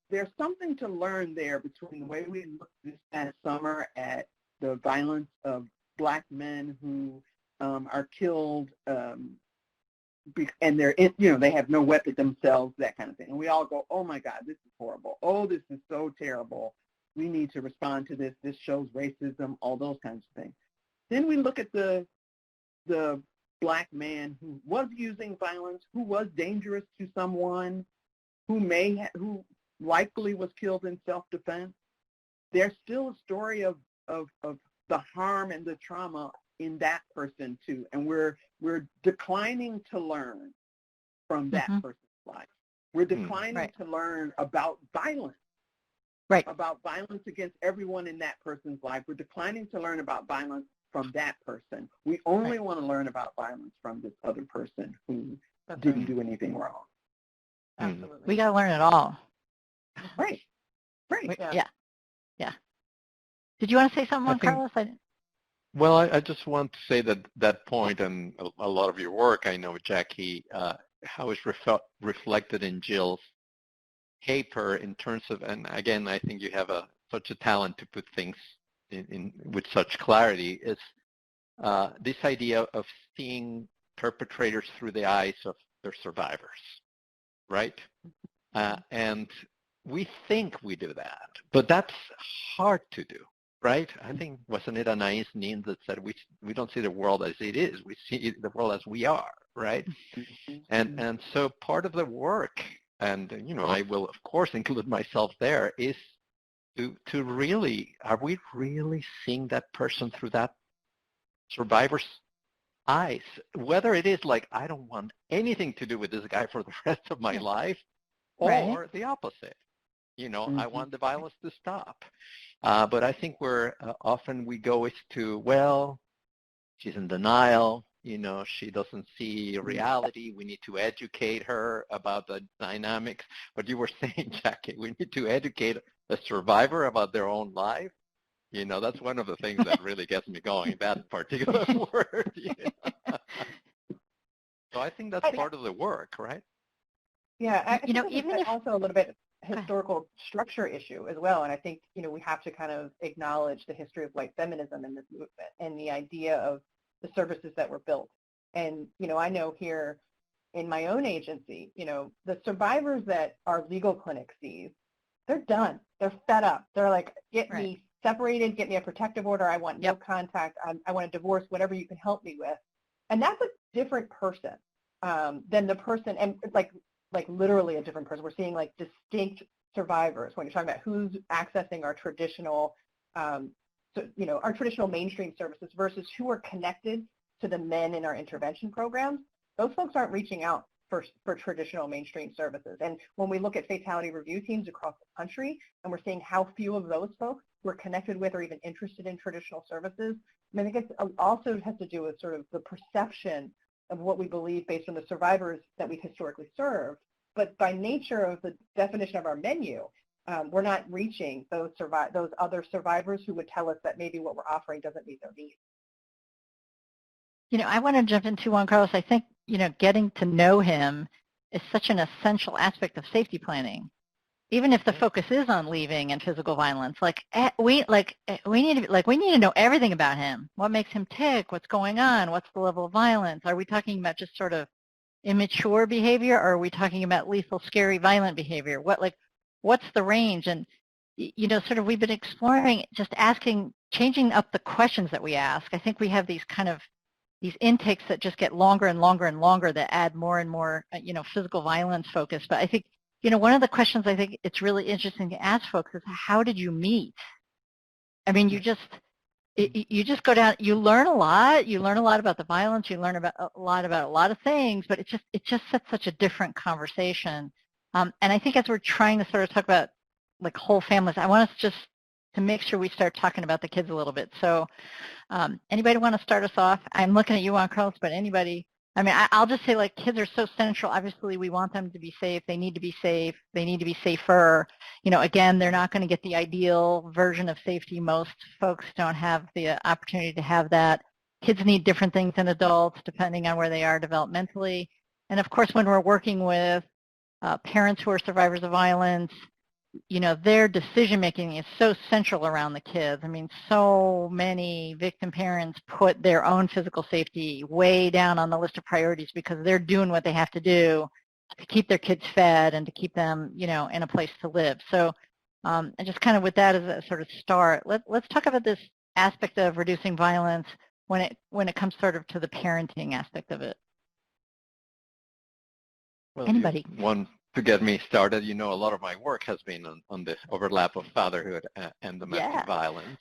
there's something to learn there between the way we looked this past summer at the violence of Black men who are killed, and they're they have no weapon themselves, that kind of thing. And we all go, oh my God, this is horrible. Oh, this is so terrible. We need to respond to this. This shows racism, all those kinds of things. Then we look at the Black man who was using violence, who was dangerous to someone, who likely was killed in self-defense. There's still a story of the harm and the trauma in that person too, and we're declining to learn from that person's life. We're declining to learn about violence, about violence against everyone in that person's life. We're declining to learn about violence from that person. We only want to learn about violence from this other person who didn't do anything wrong. Absolutely. We got to learn it all. Right. Yeah. Did you want to say something, Juan Carlos? Well, I just want to say that point and a lot of your work, I know, Jackie, how it's reflected in Jill's paper in terms of, and again, I think you have such a talent to put things in with such clarity, is this idea of seeing perpetrators through the eyes of their survivors, right? And we think we do that, but that's hard to do. Right? I think, wasn't it Anais Nin that said we don't see the world as it is, we see the world as we are, right? And so part of the work, and I will of course include myself there, is to really, are we really seeing that person through that survivor's eyes? Whether it is like, I don't want anything to do with this guy for the rest of my life, or the opposite. I want the violence to stop. But I think often we go to, well, she's in denial, she doesn't see reality. We need to educate her about the dynamics. But you were saying, Jackie, we need to educate a survivor about their own life. That's one of the things that really gets me going, that particular word. So I think that's part of the work, right? Yeah, I think even if also a little bit historical structure issue as well, and I think we have to kind of acknowledge the history of white feminism in this movement and the idea of the services that were built. And I know here in my own agency, the survivors that our legal clinic sees, they're done. They're fed up. They're like, get me separated, get me a protective order. I want no contact. I want a divorce, whatever you can help me with. And that's a different person than the person, and like literally a different person. We're seeing like distinct survivors when you're talking about who's accessing our traditional, our traditional mainstream services versus who are connected to the men in our intervention programs. Those folks aren't reaching out for traditional mainstream services. And when we look at fatality review teams across the country, and we're seeing how few of those folks we're connected with or even interested in traditional services, I think it also has to do with sort of the perception of what we believe based on the survivors that we've historically served. But by nature of the definition of our menu, we're not reaching those other survivors who would tell us that maybe what we're offering doesn't meet their needs. I want to jump into Juan Carlos. I think, getting to know him is such an essential aspect of safety planning. Even if the focus is on leaving and physical violence, we need to know everything about him. What makes him tick? What's going on? What's the level of violence? Are we talking about just sort of immature behavior, or are we talking about lethal, scary, violent behavior? What's the range? And sort of we've been exploring, just asking, changing up the questions that we ask. I think we have these intakes that just get longer and longer and longer that add more and more, physical violence focus. But I think, one of the questions I think it's really interesting to ask folks is, how did you meet? I mean, you just go down, you learn a lot about the violence, you learn about a lot of things, but it just sets such a different conversation. And I think as we're trying to sort of talk about like whole families, I want us just to make sure we start talking about the kids a little bit. So anybody want to start us off? I'm looking at you, Juan Carlos, but anybody, I mean, I'll just say, like, kids are so central. Obviously, we want them to be safe. They need to be safe. They need to be safer. Again, they're not going to get the ideal version of safety. Most folks don't have the opportunity to have that. Kids need different things than adults, depending on where they are developmentally. And of course, when we're working with parents who are survivors of violence, their decision-making is so central around the kids. I mean, so many victim parents put their own physical safety way down on the list of priorities because they're doing what they have to do to keep their kids fed and to keep them, in a place to live. So, and just kind of with that as a sort of start, let's talk about this aspect of reducing violence when it comes sort of to the parenting aspect of it. Well, anybody? One to get me started, a lot of my work has been on the overlap of fatherhood and domestic violence.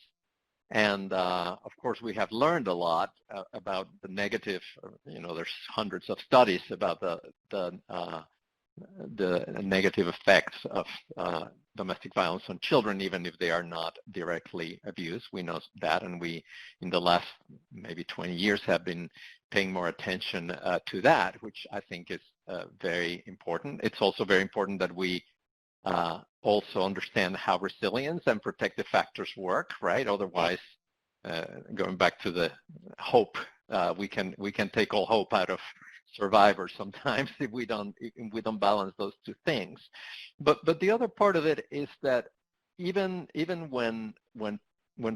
And of course, we have learned a lot about the negative, there's hundreds of studies about the negative effects of domestic violence on children, even if they are not directly abused. We know that, and we, in the last maybe 20 years, have been paying more attention to that, which I think is very important. It's also very important that we also understand how resilience and protective factors work, right? Otherwise, going back to the hope, we can take all hope out of survivors sometimes if we don't balance those two things. But the other part of it is that even when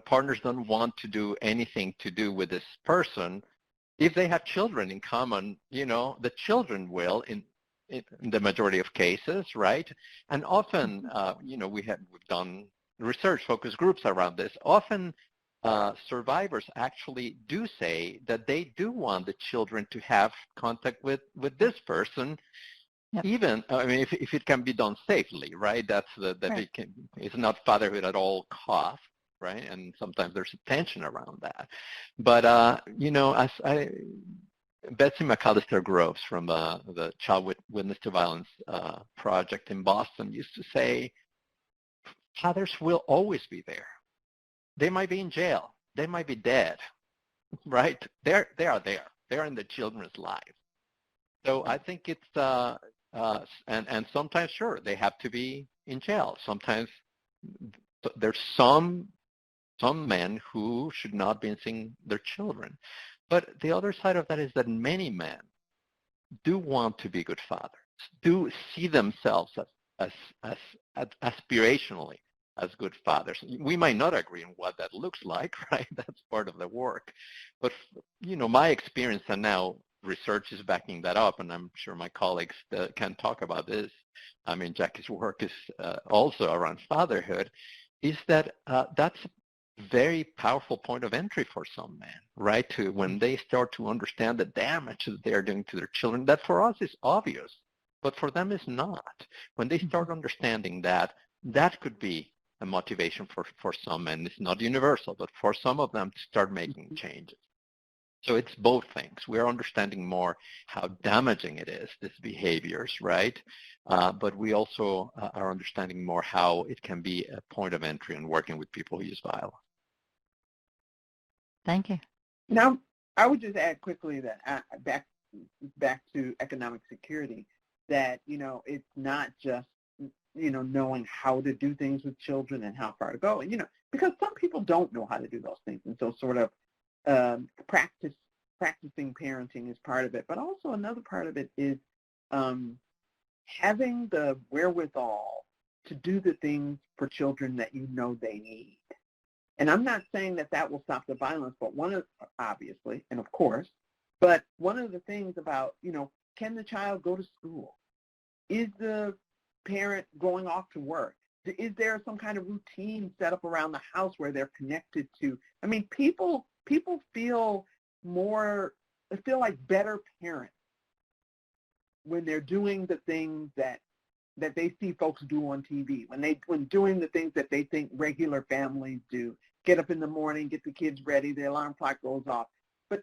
partners don't want to do anything to do with this person, if they have children in common, the children will in the majority of cases, right? And often, we've done research focus groups around this. Often survivors actually do say that they do want the children to have contact with this person, even, if it can be done safely, right? That's it's not fatherhood at all costs, right? And sometimes there's a tension around that. But, Betsy McAllister Groves from the Child Witness to Violence project in Boston used to say, fathers will always be there. They might be in jail. They might be dead, right? They are there. They're in the children's lives. So I think it's, and sometimes, sure, they have to be in jail. Sometimes there's some men who should not be seeing their children. But the other side of that is that many men do want to be good fathers, do see themselves as aspirationally as good fathers. We might not agree on what that looks like, right? That's part of the work. But, my experience, and now research is backing that up, and I'm sure my colleagues can talk about this. I mean, Jackie's work is also around fatherhood, is that that's very powerful point of entry for some men, right? To when they start to understand the damage that they are doing to their children, that for us is obvious, but for them is not. When they start understanding that, that could be a motivation for some men. It's not universal, but for some of them to start making changes. So it's both things. We're understanding more how damaging it is, these behaviors, right? But we also are understanding more how it can be a point of entry in working with people who use violence. Thank you. Now, I would just add quickly that back to economic security, that, it's not just, knowing how to do things with children and how far to go, because some people don't know how to do those things. And so sort of practicing parenting is part of it. But also another part of it is having the wherewithal to do the things for children that they need. And I'm not saying that will stop the violence, but obviously, and of course, but one of the things about, can the child go to school? Is the parent going off to work? Is there some kind of routine set up around the house where they're connected to? I mean, people feel like better parents when they're doing the things that they see folks do on TV, when doing the things that they think regular families do, get up in the morning, get the kids ready, the alarm clock goes off. But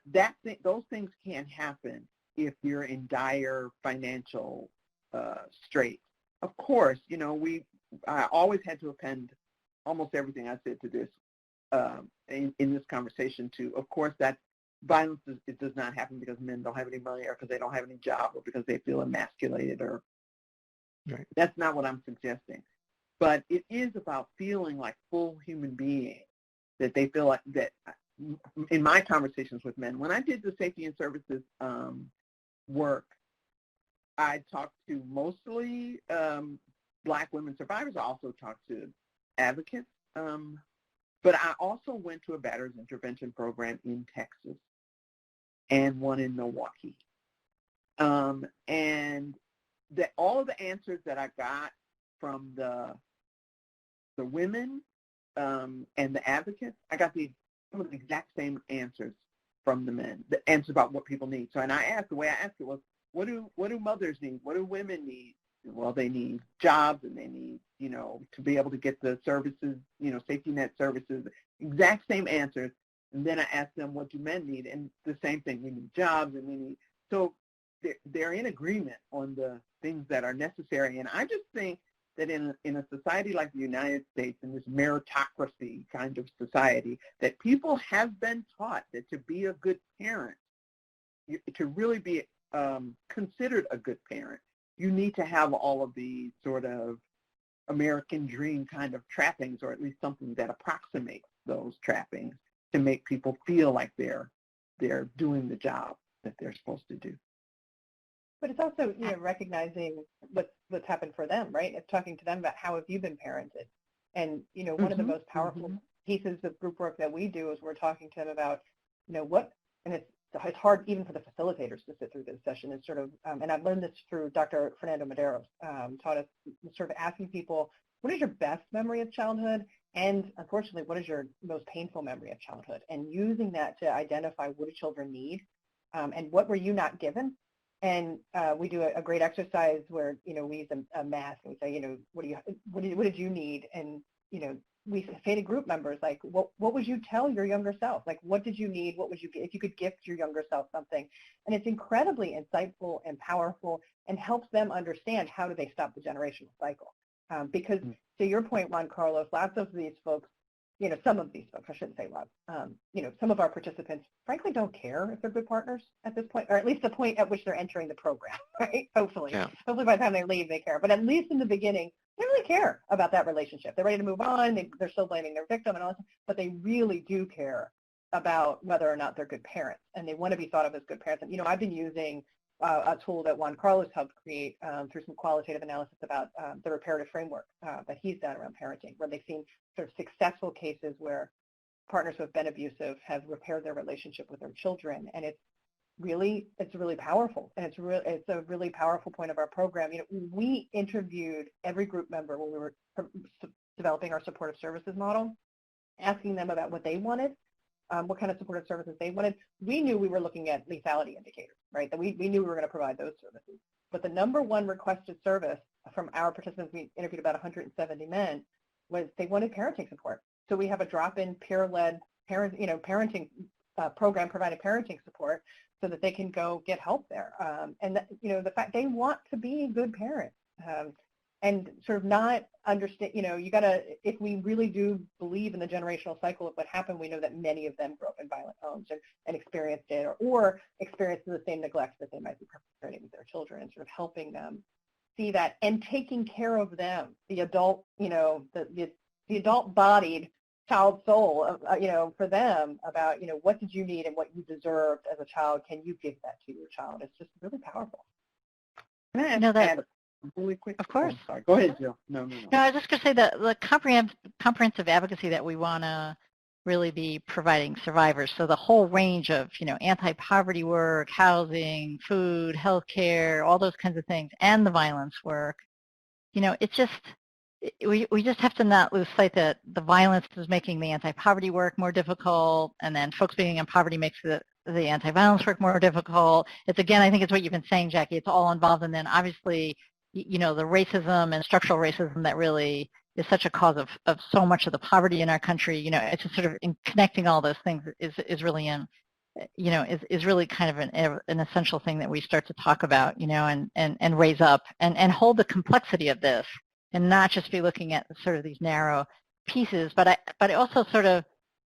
those things can't happen if you're in dire financial straits. Of course, I always had to append almost everything I said to this in this conversation to, of course, that violence it does not happen because men don't have any money or because they don't have any job or because they feel emasculated or right. That's not what I'm suggesting. But it is about feeling like full human beings, that they feel like that. In my conversations with men, when I did the safety and services work, I talked to mostly Black women survivors. I also talked to advocates. But I also went to a batterers intervention program in Texas and one in Milwaukee. And all of the answers that I got from the women and the advocates, I got some of the exact same answers from the men, the answers about what people need. So, and the way I asked it was, what do mothers need? What do women need? Well, they need jobs, and they need, to be able to get the services, safety net services, exact same answers. And then I asked them, what do men need? And the same thing, we need jobs, and we need, so they're in agreement on the things that are necessary. And I just think that in a society like the United States, in this meritocracy kind of society, that people have been taught that to be a good parent, to really be considered a good parent, you need to have all of these sort of American dream kind of trappings, or at least something that approximates those trappings to make people feel like they're doing the job that they're supposed to do. But it's also, recognizing what's happened for them, right? It's talking to them about how have you been parented. And, one of the most powerful pieces of group work that we do is we're talking to them about, what, and it's hard even for the facilitators to sit through this session. It's sort of, and I've learned this through Dr. Fernando Medeiros, taught us sort of asking people, what is your best memory of childhood? And unfortunately, what is your most painful memory of childhood? And using that to identify what do children need, and what were you not given? And we do a great exercise where, we use a mask and we say, what did you need? And, we say to group members, like, what would you tell your younger self? Like, what did you need? What would you, if you could gift your younger self something? And it's incredibly insightful and powerful and helps them understand how do they stop the generational cycle. Because to your point, Juan Carlos, lots of these folks, some of these folks, I shouldn't say lots, some of our participants, frankly, don't care if they're good partners at this point, or at least the point at which they're entering the program, right? Hopefully. Yeah. Hopefully by the time they leave, they care. But at least in the beginning, they really care about that relationship. They're ready to move on. They're still blaming their victim and all that, but they really do care about whether or not they're good parents, and they want to be thought of as good parents. And, I've been using a tool that Juan Carlos helped create through some qualitative analysis about the reparative framework that he's done around parenting, where they've seen sort of successful cases where partners who have been abusive have repaired their relationship with their children, and it's really powerful, and it's a really powerful point of our program. We interviewed every group member when we were developing our supportive services model, asking them about what they wanted, what kind of supportive services they wanted. We knew we were looking at lethality indicators, right? That we knew we were going to provide those services. But the number one requested service from our participants, we interviewed about 170 men, was they wanted parenting support. So we have a drop-in peer-led parenting program provided parenting support so that they can go get help there. And the fact they want to be good parents. And sort of not understand, you gotta, if we really do believe in the generational cycle of what happened, we know that many of them grew up in violent homes and experienced it or experienced the same neglect that they might be perpetrating with their children, and sort of helping them see that and taking care of them, the adult, the adult-bodied child soul, for them about, what did you need and what you deserved as a child, can you give that to your child? It's just really powerful. Can I add really quick? Of course. Oh, sorry. Go ahead, Jill. No. No, I was just going to say that the comprehensive advocacy that we want to really be providing survivors. So the whole range of, anti-poverty work, housing, food, healthcare, all those kinds of things, and the violence work. It's just, we just have to not lose sight that the violence is making the anti-poverty work more difficult, and then folks being in poverty makes the anti-violence work more difficult. It's, again, I think it's what you've been saying, Jackie, it's all involved, and then obviously, the racism and structural racism that really is such a cause of so much of the poverty in our country. It's just sort of in connecting all those things is really is really kind of an essential thing that we start to talk about, and raise up and hold the complexity of this, and not just be looking at sort of these narrow pieces, but I also sort of,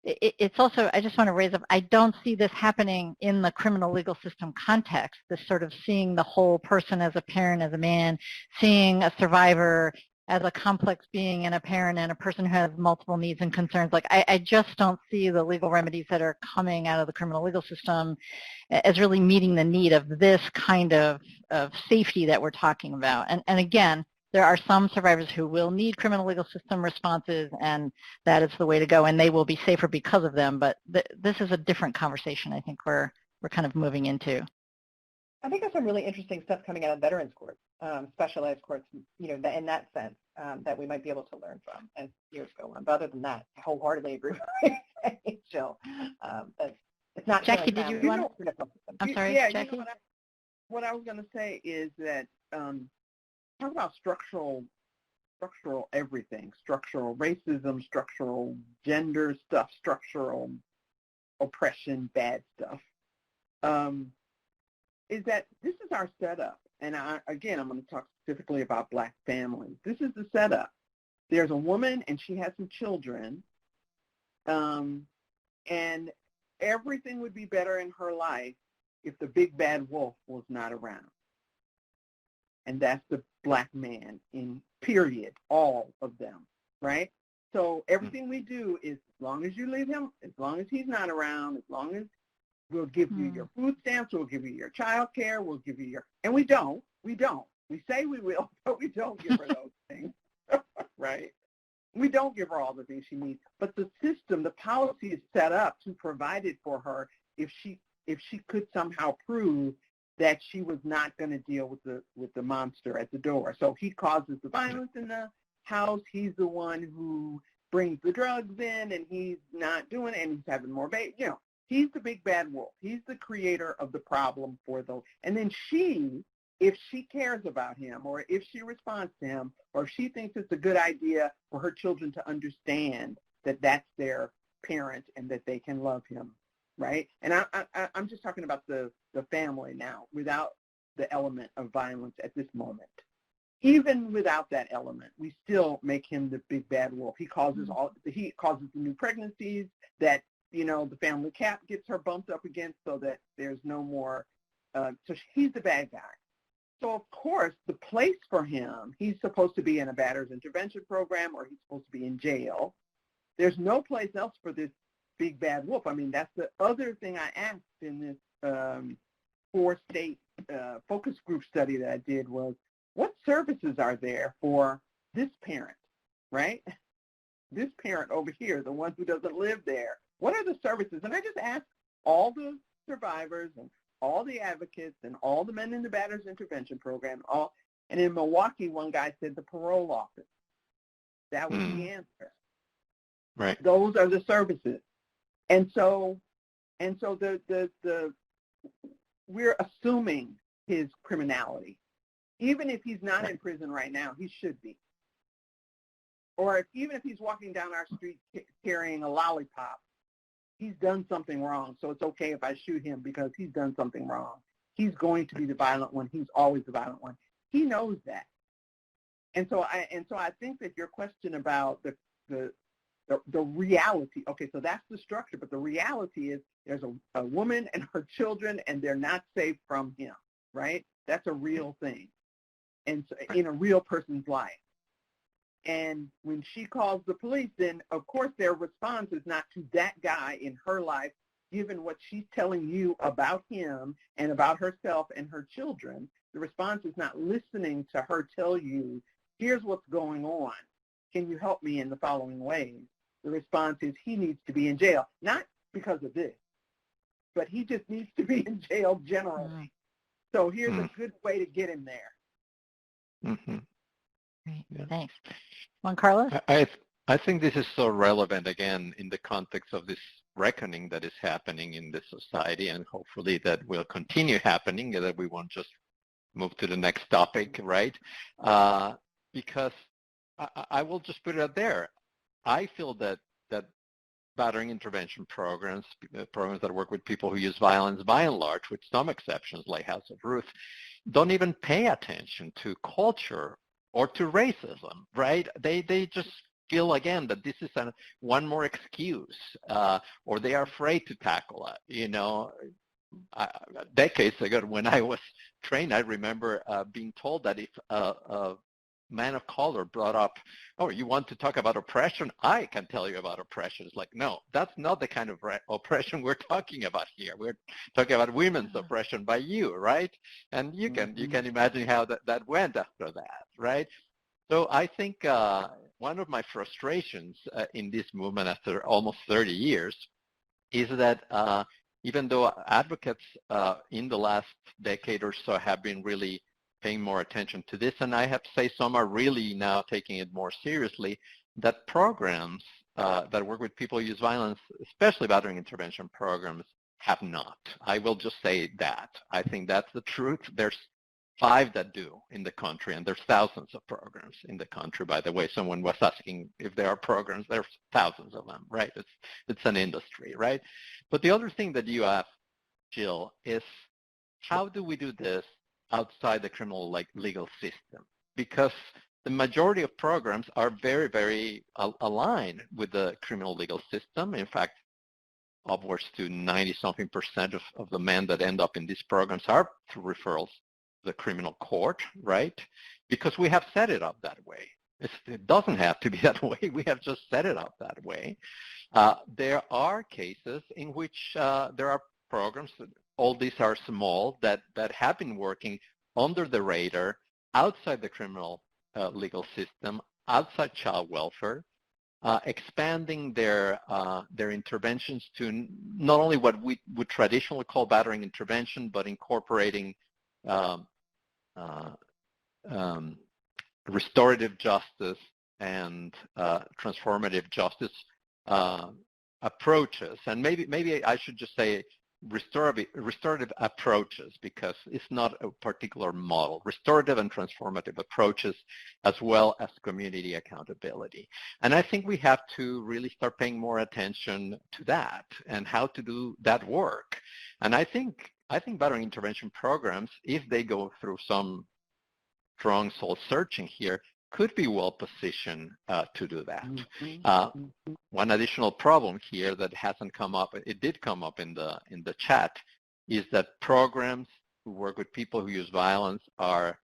it's also, I just want to raise up, I don't see this happening in the criminal legal system context, this sort of seeing the whole person as a parent, as a man, seeing a survivor as a complex being and a parent and a person who has multiple needs and concerns. Like, I just don't see the legal remedies that are coming out of the criminal legal system as really meeting the need of this kind of safety that we're talking about. And again, there are some survivors who will need criminal legal system responses, and that is the way to go, and they will be safer because of them. But this is a different conversation I think we're kind of moving into. I think there's some really interesting stuff coming out of veterans courts, specialized courts, in that sense, that we might be able to learn from as years go on. But other than that, I wholeheartedly agree with what you're saying, Jill. It's not Jackie, did you want to? I'm sorry, yeah, Jackie? What I was going to say is that talk about structural everything, structural racism, structural gender stuff, structural oppression, bad stuff. Is that this is our setup. And I'm going to talk specifically about Black families. This is the setup. There's a woman and she has some children, and everything would be better in her life if the big bad wolf was not around. And that's the Black man in period, all of them, right? So everything we do is as long as you leave him, as long as he's not around, as long as we'll give you your food stamps, we'll give you your child care, we'll give you your, and we don't. We say we will, but we don't give her those things, right? We don't give her all the things she needs. But the system, the policy is set up to provide it for her if she could somehow prove that she was not going to deal with the monster at the door. So he causes the violence in the house. He's the one who brings the drugs in, and he's not doing it, and he's having more babies. He's the big bad wolf. He's the creator of the problem for those. And then she, if she cares about him, or if she responds to him, or if she thinks it's a good idea for her children to understand that that's their parent and that they can love him, right? And I'm just talking about the family now, without the element of violence at this moment. Even without that element, we still make him the big bad wolf. He causes the new pregnancies that the family cap gets her bumped up against, so that there's no more. So he's the bad guy. So of course, the place for him, he's supposed to be in a batter's intervention program, or he's supposed to be in jail. There's no place else for this big bad wolf. I mean, that's the other thing I asked in this 4-state focus group study that I did was, what services are there for this parent, right? This parent over here, the one who doesn't live there. What are the services? And I just asked all the survivors and all the advocates and all the men in the batter's intervention program. And in Milwaukee, one guy said the parole office. That was the answer. Right. Those are the services. And so we're assuming his criminality. Even if he's not in prison right now, he should be. Or even if he's walking down our street carrying a lollipop, he's done something wrong. So it's okay if I shoot him because he's done something wrong. He's going to be the violent one. He's always the violent one. He knows that. And so I think that your question about the reality, okay, so that's the structure, but the reality is there's a woman and her children, and they're not safe from him, right? That's a real thing, and so, in a real person's life. And when she calls the police, then of course their response is not to that guy in her life, given what she's telling you about him and about herself and her children. The response is not listening to her tell you, here's what's going on. Can you help me in the following ways? The response is he needs to be in jail, not because of this, but he just needs to be in jail generally. So here's a good way to get him there. Great. Yeah. Thanks. Juan Carlos? I think this is so relevant, again, in the context of this reckoning that is happening in this society, and hopefully that will continue happening, that we won't just move to the next topic, right? Because I will just put it out there. I feel that battering intervention programs that work with people who use violence by and large, with some exceptions like House of Ruth, don't even pay attention to culture or to racism, right? They just feel, again, that this is one more excuse, or they are afraid to tackle it. Decades ago when I was trained, I remember being told that if a man of color brought up, oh, you want to talk about oppression? I can tell you about oppression. It's like, no, that's not the kind of oppression we're talking about here. We're talking about women's oppression by you, right? And you can imagine how that went after that, right? So I think one of my frustrations in this movement after almost 30 years is that even though advocates in the last decade or so have been really paying more attention to this, and I have to say some are really now taking it more seriously, that programs that work with people who use violence, especially battery intervention programs, have not. I will just say that. I think that's the truth. There's 5 that do in the country, and there's thousands of programs in the country. By the way, someone was asking if there are programs. There's thousands of them, right? It's an industry, right? But the other thing that you asked, Jill, is how do we do this outside the criminal legal system? Because the majority of programs are very, very aligned with the criminal legal system. In fact, upwards to 90-something% of the men that end up in these programs are through referrals to the criminal court, right? Because we have set it up that way. It doesn't have to be that way. We have just set it up that way. There are cases in which there are programs, all these are small, that have been working under the radar, outside the criminal legal system, outside child welfare, expanding their interventions to not only what we would traditionally call battering intervention, but incorporating restorative justice and transformative justice approaches. And maybe I should just say restorative approaches, because it's not a particular model. Restorative and transformative approaches, as well as community accountability. And I think we have to really start paying more attention to that and how to do that work. And I think battering intervention programs, if they go through some strong soul searching here, could be well positioned to do that. One additional problem here that hasn't come up, it did come up in the chat, is that programs who work with people who use violence are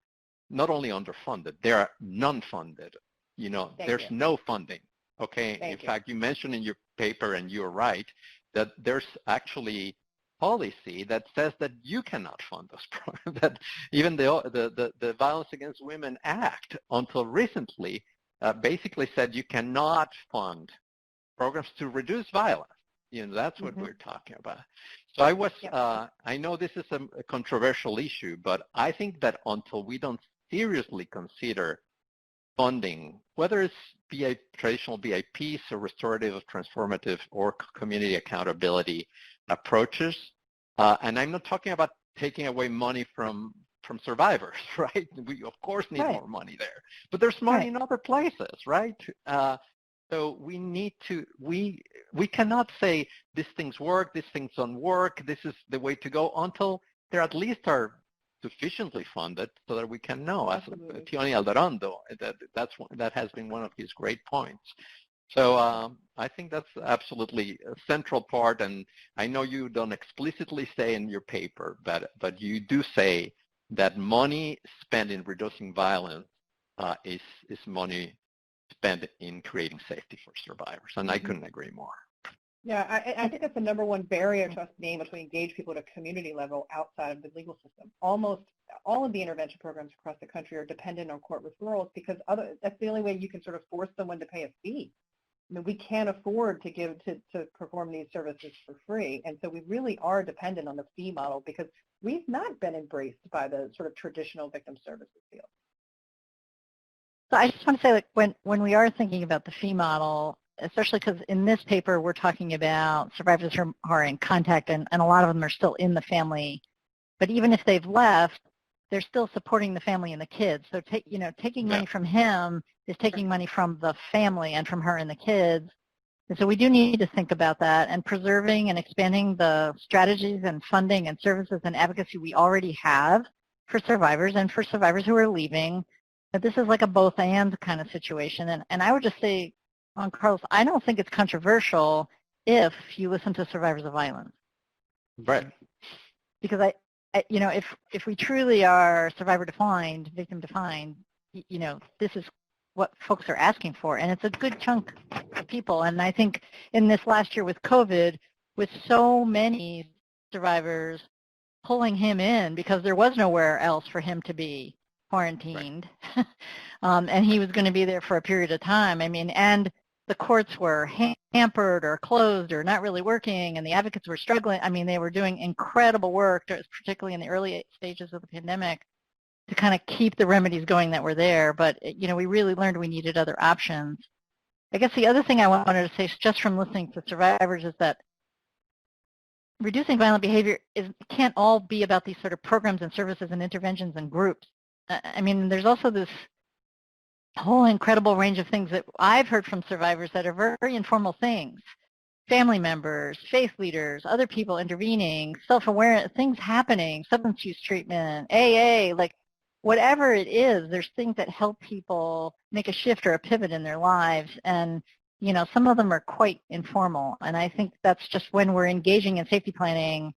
not only underfunded, they are non-funded. There's no funding. Okay. In fact, you mentioned in your paper, and you're right, that there's actually policy that says that you cannot fund those programs. That even the Violence Against Women Act, until recently, basically said you cannot fund programs to reduce violence. That's what we're talking about. So I know this is a controversial issue, but I think that until we don't seriously consider funding, whether it's traditional BIPs or restorative, transformative, or community accountability approaches, and I'm not talking about taking away money from survivors, right? We of course need more money there, but there's money in other places, right? So we need to, we cannot say these things work, these things don't work, this is the way to go, until they at least are sufficiently funded so that we can know. As Tioni Aldarondo, that has been one of his great points. So I think that's absolutely a central part, and I know you don't explicitly say in your paper, but you do say that money spent in reducing violence is money spent in creating safety for survivors, and I couldn't agree more. Yeah, I think that's the number one barrier to us being able to engage people at a community level outside of the legal system. Almost all of the intervention programs across the country are dependent on court referrals, because that's the only way you can sort of force someone to pay a fee. I mean, we can't afford to perform these services for free, and so we really are dependent on the fee model, because we've not been embraced by the sort of traditional victim services field. So I just want to say, like, when we are thinking about the fee model, especially because in this paper we're talking about survivors who are in contact, and a lot of them are still in the family, but even if they've left, they're still supporting the family and the kids. So taking money from him is taking money from the family and from her and the kids. And so we do need to think about that, and preserving and expanding the strategies and funding and services and advocacy we already have for survivors and for survivors who are leaving. But this is like a both and kind of situation. And I would just say, Juan Carlos, I don't think it's controversial if you listen to survivors of violence. Right. Because if we truly are survivor defined, victim defined, this is what folks are asking for, and it's a good chunk of people. And I think in this last year with COVID, with so many survivors pulling him in because there was nowhere else for him to be, quarantined, and he was going to be there for a period of time. I mean, and the courts were hampered or closed or not really working, and the advocates were struggling. I mean, they were doing incredible work, particularly in the early stages of the pandemic, to kind of keep the remedies going that were there. But, you know, we really learned we needed other options. I guess the other thing I wanted to say, just from listening to survivors, is that reducing violent behavior can't all be about these sort of programs and services and interventions and groups. I mean, there's also this whole incredible range of things that I've heard from survivors that are very informal things. Family members, faith leaders, other people intervening, self-awareness, things happening, substance use treatment, AA, like whatever it is, there's things that help people make a shift or a pivot in their lives. And, you know, some of them are quite informal. And I think that's just when we're engaging in safety planning,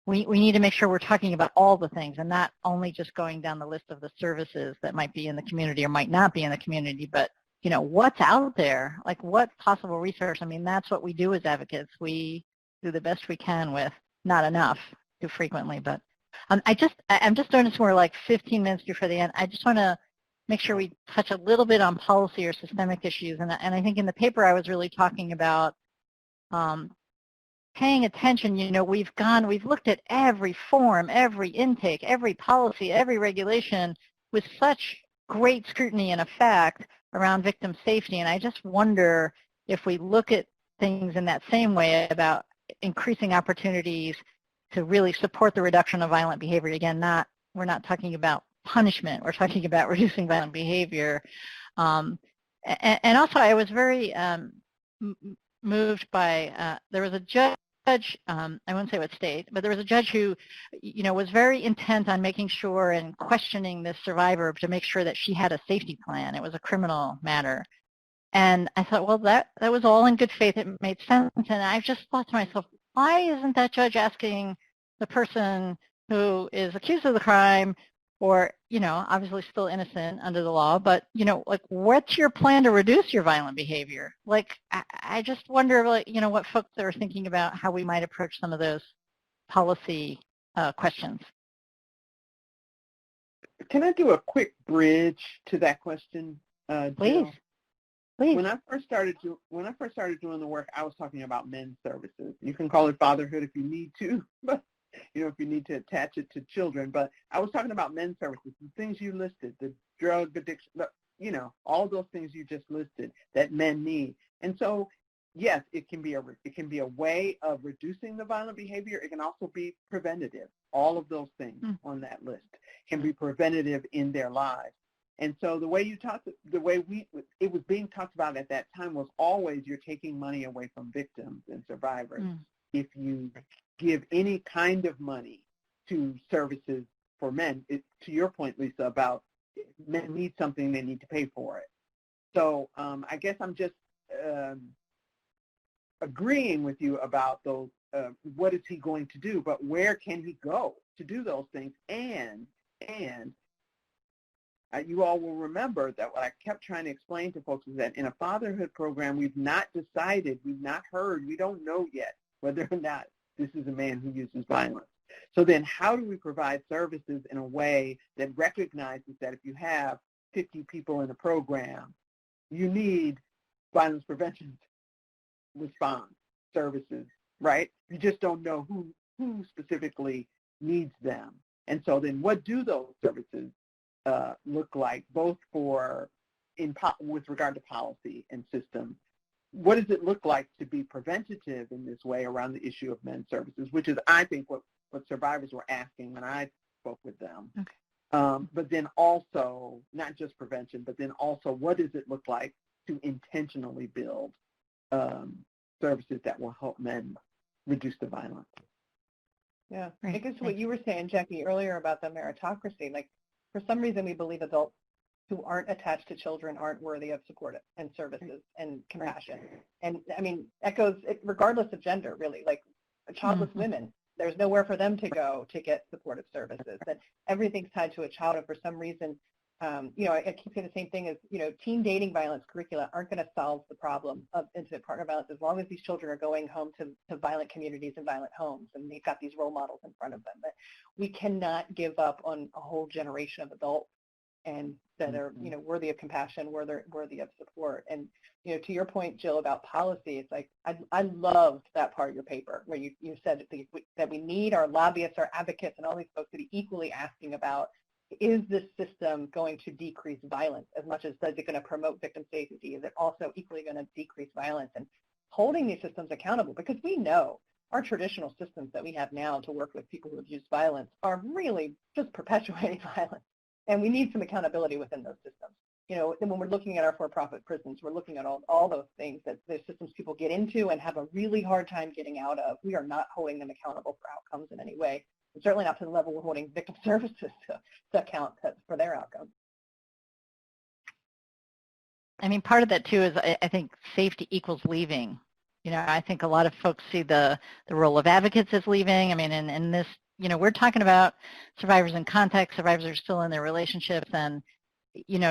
we need to make sure we're talking about all the things and not only just going down the list of the services that might be in the community or might not be in the community, but, you know, what's out there, like what possible resource. I mean, that's what we do as advocates. We do the best we can with not enough too frequently. But I'm just doing this, we're like 15 minutes before the end. I just want to make sure we touch a little bit on policy or systemic issues. And I think in the paper I was really talking about paying attention. You know, we've looked at every form, every intake, every policy, every regulation with such great scrutiny and effect around victim safety. And I just wonder if we look at things in that same way about increasing opportunities to really support the reduction of violent behavior. Again, we're not talking about punishment. We're talking about reducing violent behavior. And also, I was very moved by, there was a judge, I won't say what state, but there was a judge who, you know, was very intent on making sure and questioning this survivor to make sure that she had a safety plan. It was a criminal matter. And I thought, well, that was all in good faith. It made sense. And I just thought to myself, why isn't that judge asking the person who is accused of the crime, or, you know, obviously still innocent under the law, but, you know, like, what's your plan to reduce your violent behavior? Like, I just wonder, like, you know, what folks are thinking about how we might approach some of those policy questions. Can I do a quick bridge to that question, Please. Jill? Please. When I first started doing the work, I was talking about men's services. You can call it fatherhood if you need to, but you know, if you need to attach it to children. But I was talking about men's services, the things you listed, the drug addiction, you know, all those things you just listed that men need. And so, yes, it can be a way of reducing the violent behavior. It can also be preventative. All of those things on that list can be preventative in their lives. And so the way it was being talked about at that time was always, you're taking money away from victims and survivors. If you give any kind of money to services for men, to your point, Lisa, about men need something, they need to pay for it. So I guess I'm just agreeing with you about those, what is he going to do, but where can he go to do those things? And you all will remember that what I kept trying to explain to folks is that in a fatherhood program, we've not decided, we've not heard, we don't know yet whether or not this is a man who uses violence. So then how do we provide services in a way that recognizes that if you have 50 people in a program, you need violence prevention response services, right? You just don't know who specifically needs them. And so then what do those services look like, both with regard to policy and system? What does it look like to be preventative in this way around the issue of men's services, which is, I think, what survivors were asking when I spoke with them. Okay. But then also, not just prevention, but then also what does it look like to intentionally build services that will help men reduce the violence? Yeah, I guess what you were saying, Jackie, earlier about the meritocracy, like, for some reason we believe adults who aren't attached to children aren't worthy of support and services and compassion. And I mean, echoes, regardless of gender, really, like childless women, there's nowhere for them to go to get supportive services. That everything's tied to a child, and for some reason, you know, I keep saying the same thing as, you know, teen dating violence curricula aren't going to solve the problem of intimate partner violence as long as these children are going home to violent communities and violent homes, and they've got these role models in front of them. But we cannot give up on a whole generation of adults and that are, worthy of compassion, worthy of support. And, to your point, Jill, about policy, it's like, I loved that part of your paper where you said that we need our lobbyists, our advocates, and all these folks to be equally asking about, is this system going to decrease violence as much as is it going to promote victim safety? Is it also equally going to decrease violence? And holding these systems accountable, because we know our traditional systems that we have now to work with people who abuse violence are really just perpetuating violence. And we need some accountability within those systems. And when we're looking at our for-profit prisons, we're looking at all those things that the systems people get into and have a really hard time getting out of. We are not holding them accountable for outcomes in any way. And certainly not to the level we're holding victim services to account for their outcomes. I mean, part of that too is I think safety equals leaving. I think a lot of folks see the role of advocates as leaving. I mean, in this, we're talking about survivors in context, survivors are still in their relationships, and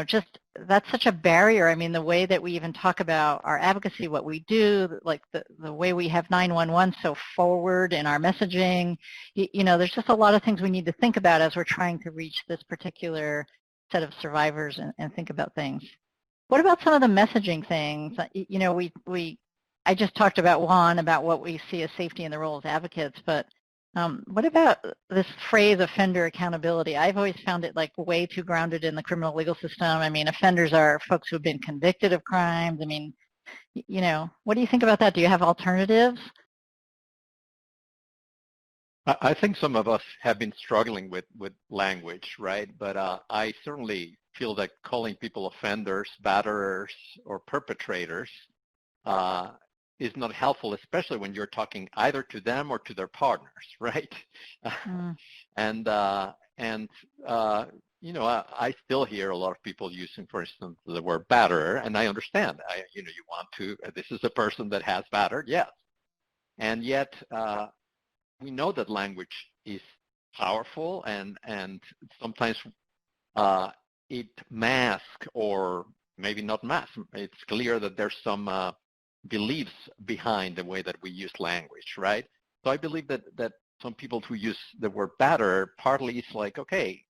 just that's such a barrier. I mean, the way that we even talk about our advocacy, what we do, like the way we have 911 so forward in our messaging, there's just a lot of things we need to think about as we're trying to reach this particular set of survivors and think about things. What about some of the messaging things? I just talked about Juan, about what we see as safety in the role as advocates, but what about this phrase offender accountability? I've always found it like way too grounded in the criminal legal system. I mean, offenders are folks who have been convicted of crimes. I mean, what do you think about that? Do you have alternatives? I think some of us have been struggling with language, right? But I certainly feel that calling people offenders, batterers, or perpetrators is not helpful, especially when you're talking either to them or to their partners, right? I still hear a lot of people using, for instance, the word batterer, and I understand. You want to. This is a person that has battered, yes, and yet we know that language is powerful, and sometimes it masks, or maybe not masks. It's clear that there's some beliefs behind the way that we use language, right? So I believe that some people who use the word batter, partly it's like, okay,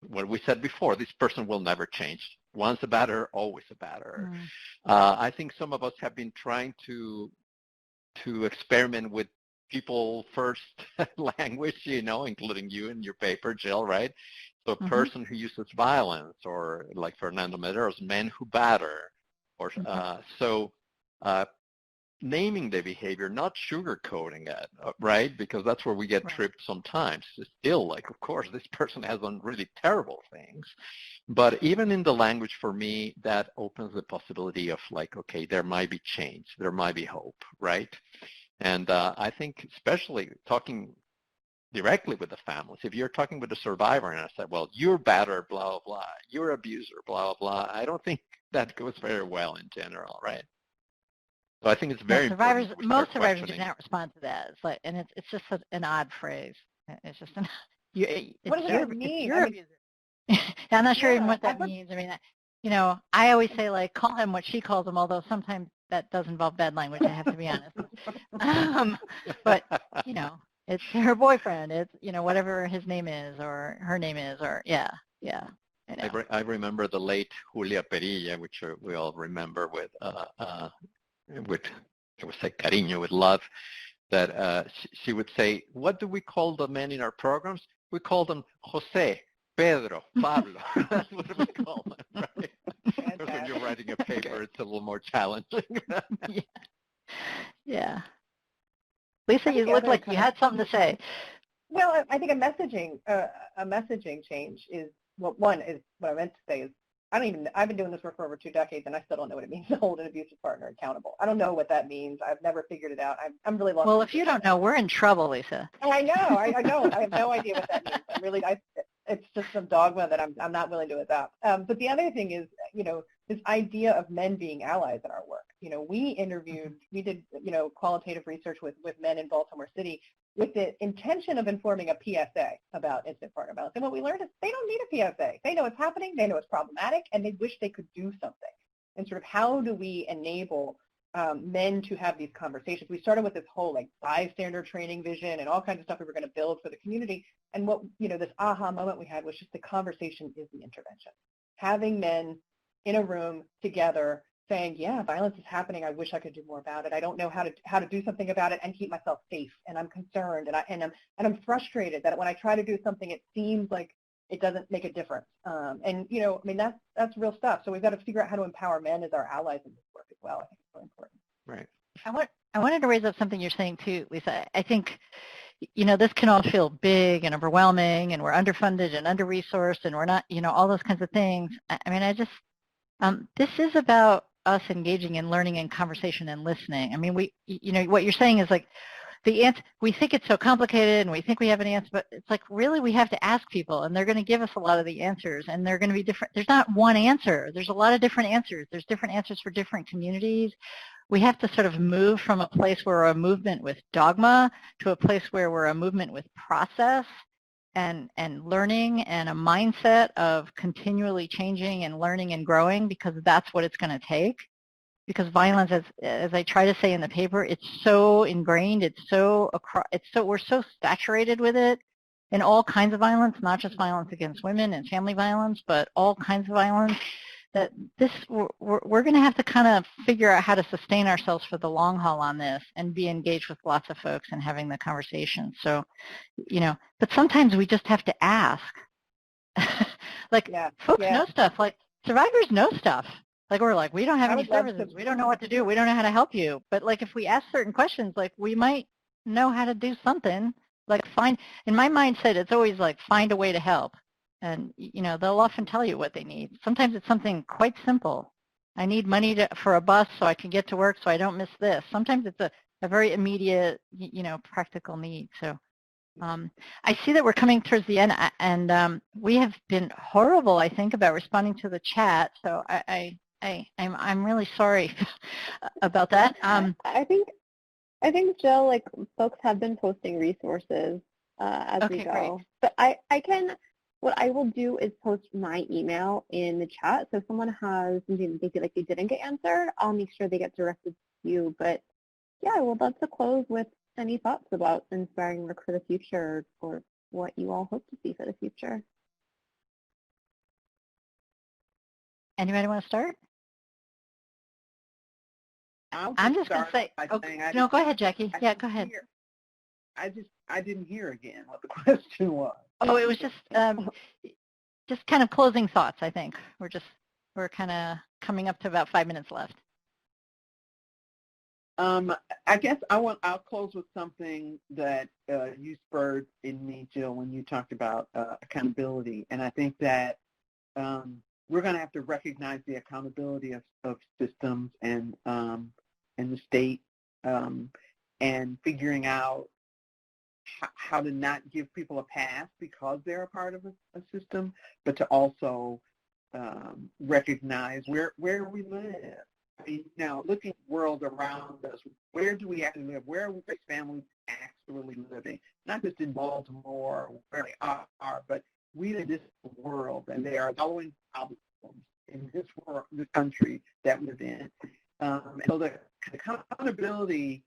what we said before, this person will never change. Once a batter, always a batter. I think some of us have been trying to experiment with people first language, including you in your paper, Jill, right? So a person who uses violence, or like Fernando Medeiros, men who batter, or naming the behavior, not sugarcoating it, right? Because that's where we get tripped sometimes. It's still like, of course, this person has done really terrible things. But even in the language, for me, that opens the possibility of like, okay, there might be change. There might be hope, right? And I think especially talking directly with the families, if you're talking with a survivor and I said, well, you're battered, blah, blah, blah, you're abuser, blah, blah, I don't think that goes very well in general, right? So I think it's very survivors, important. most survivors do not respond to that. It's like, and it's just an odd phrase. It's just what does that mean? I'm not sure even what that means. I mean, I always say like, call him what she calls him, although sometimes that does involve bad language, I have to be honest. But, it's her boyfriend. It's, whatever his name is or her name is, or yeah. I remember the late Julia Perilla, which we all remember with I would say cariño, with love, that she would say, what do we call the men in our programs? We call them Jose, Pedro, Pablo. That's what we call them, right? Because when you're writing a paper, it's a little more challenging. Yeah. Lisa, you look like you had something to say. Well, I think a messaging change is, well, one is what I meant to say is, I've been doing this work for over 2 decades, and I still don't know what it means to hold an abusive partner accountable. I don't know what that means. I've never figured it out. I'm really lost. Well, if you don't know, we're in trouble, Lisa. I know. I don't. I have no idea what that means. It's just some dogma that I'm not willing to adopt. But the other thing is, this idea of men being allies in our work. We did, qualitative research with men in Baltimore City with the intention of informing a PSA about intimate partner violence. And what we learned is they don't need a PSA. They know it's happening, they know it's problematic, and they wish they could do something. And sort of how do we enable men to have these conversations. We started with this whole like bystander training vision and all kinds of stuff we were going to build for the community. And what, this aha moment we had was just the conversation is the intervention. Having men in a room together saying, yeah, violence is happening. I wish I could do more about it. I don't know how to do something about it and keep myself safe. And I'm concerned and I'm frustrated that when I try to do something, it seems like it doesn't make a difference. That's real stuff. So we've got to figure out how to empower men as our allies in this work as well. I think it's really important. Right. I wanted to raise up something you're saying too, Lisa. I think, this can all feel big and overwhelming, and we're underfunded and under-resourced, and we're not, all those kinds of things. This is about us engaging in learning and conversation and listening. I mean, what you're saying is like, the answer, we think it's so complicated and we think we have an answer, but it's like really we have to ask people, and they're going to give us a lot of the answers, and they're going to be different. There's not one answer. There's a lot of different answers. There's different answers for different communities. We have to sort of move from a place where we're a movement with dogma to a place where we're a movement with process and learning and a mindset of continually changing and learning and growing, because that's what it's going to take. Because violence, as I try to say in the paper, it's so ingrained, we're so saturated with it in all kinds of violence, not just violence against women and family violence, but all kinds of violence, that we're going to have to kind of figure out how to sustain ourselves for the long haul on this and be engaged with lots of folks and having the conversation. So, but sometimes we just have to ask. Folks know stuff, like survivors know stuff. Like we're like, we don't have any services. We don't know what to do. We don't know how to help you. But like if we ask certain questions, like we might know how to do something. Like in my mindset, it's always like find a way to help. And, they'll often tell you what they need. Sometimes it's something quite simple. I need money for a bus so I can get to work so I don't miss this. Sometimes it's a very immediate, practical need. So I see that we're coming towards the end, and we have been horrible, I think, about responding to the chat. So I'm really sorry about that. I think Jill, like folks have been posting resources as we go. Great. But what I will do is post my email in the chat. So if someone has something that they feel like they didn't get answered, I'll make sure they get directed to you. But yeah, I would love to close with any thoughts about inspiring work for the future, or what you all hope to see for the future. Anybody want to start? I'm just going to say, no, go ahead, Jackie. Yeah, go ahead. I didn't hear again what the question was. Oh, it was just kind of closing thoughts, I think. We're kind of coming up to about 5 minutes left. I guess I'll close with something that you spurred in me, Jill, when you talked about accountability. And I think that we're going to have to recognize the accountability of systems and the state, and figuring out how to not give people a pass because they're a part of a system, but to also recognize where we live. I mean, now, looking at the world around us, where do we actually live? Where are we families actually living? Not just in Baltimore, where they are, but we live in this world, and there are following problems in this world, this country that we live in. And so the accountability,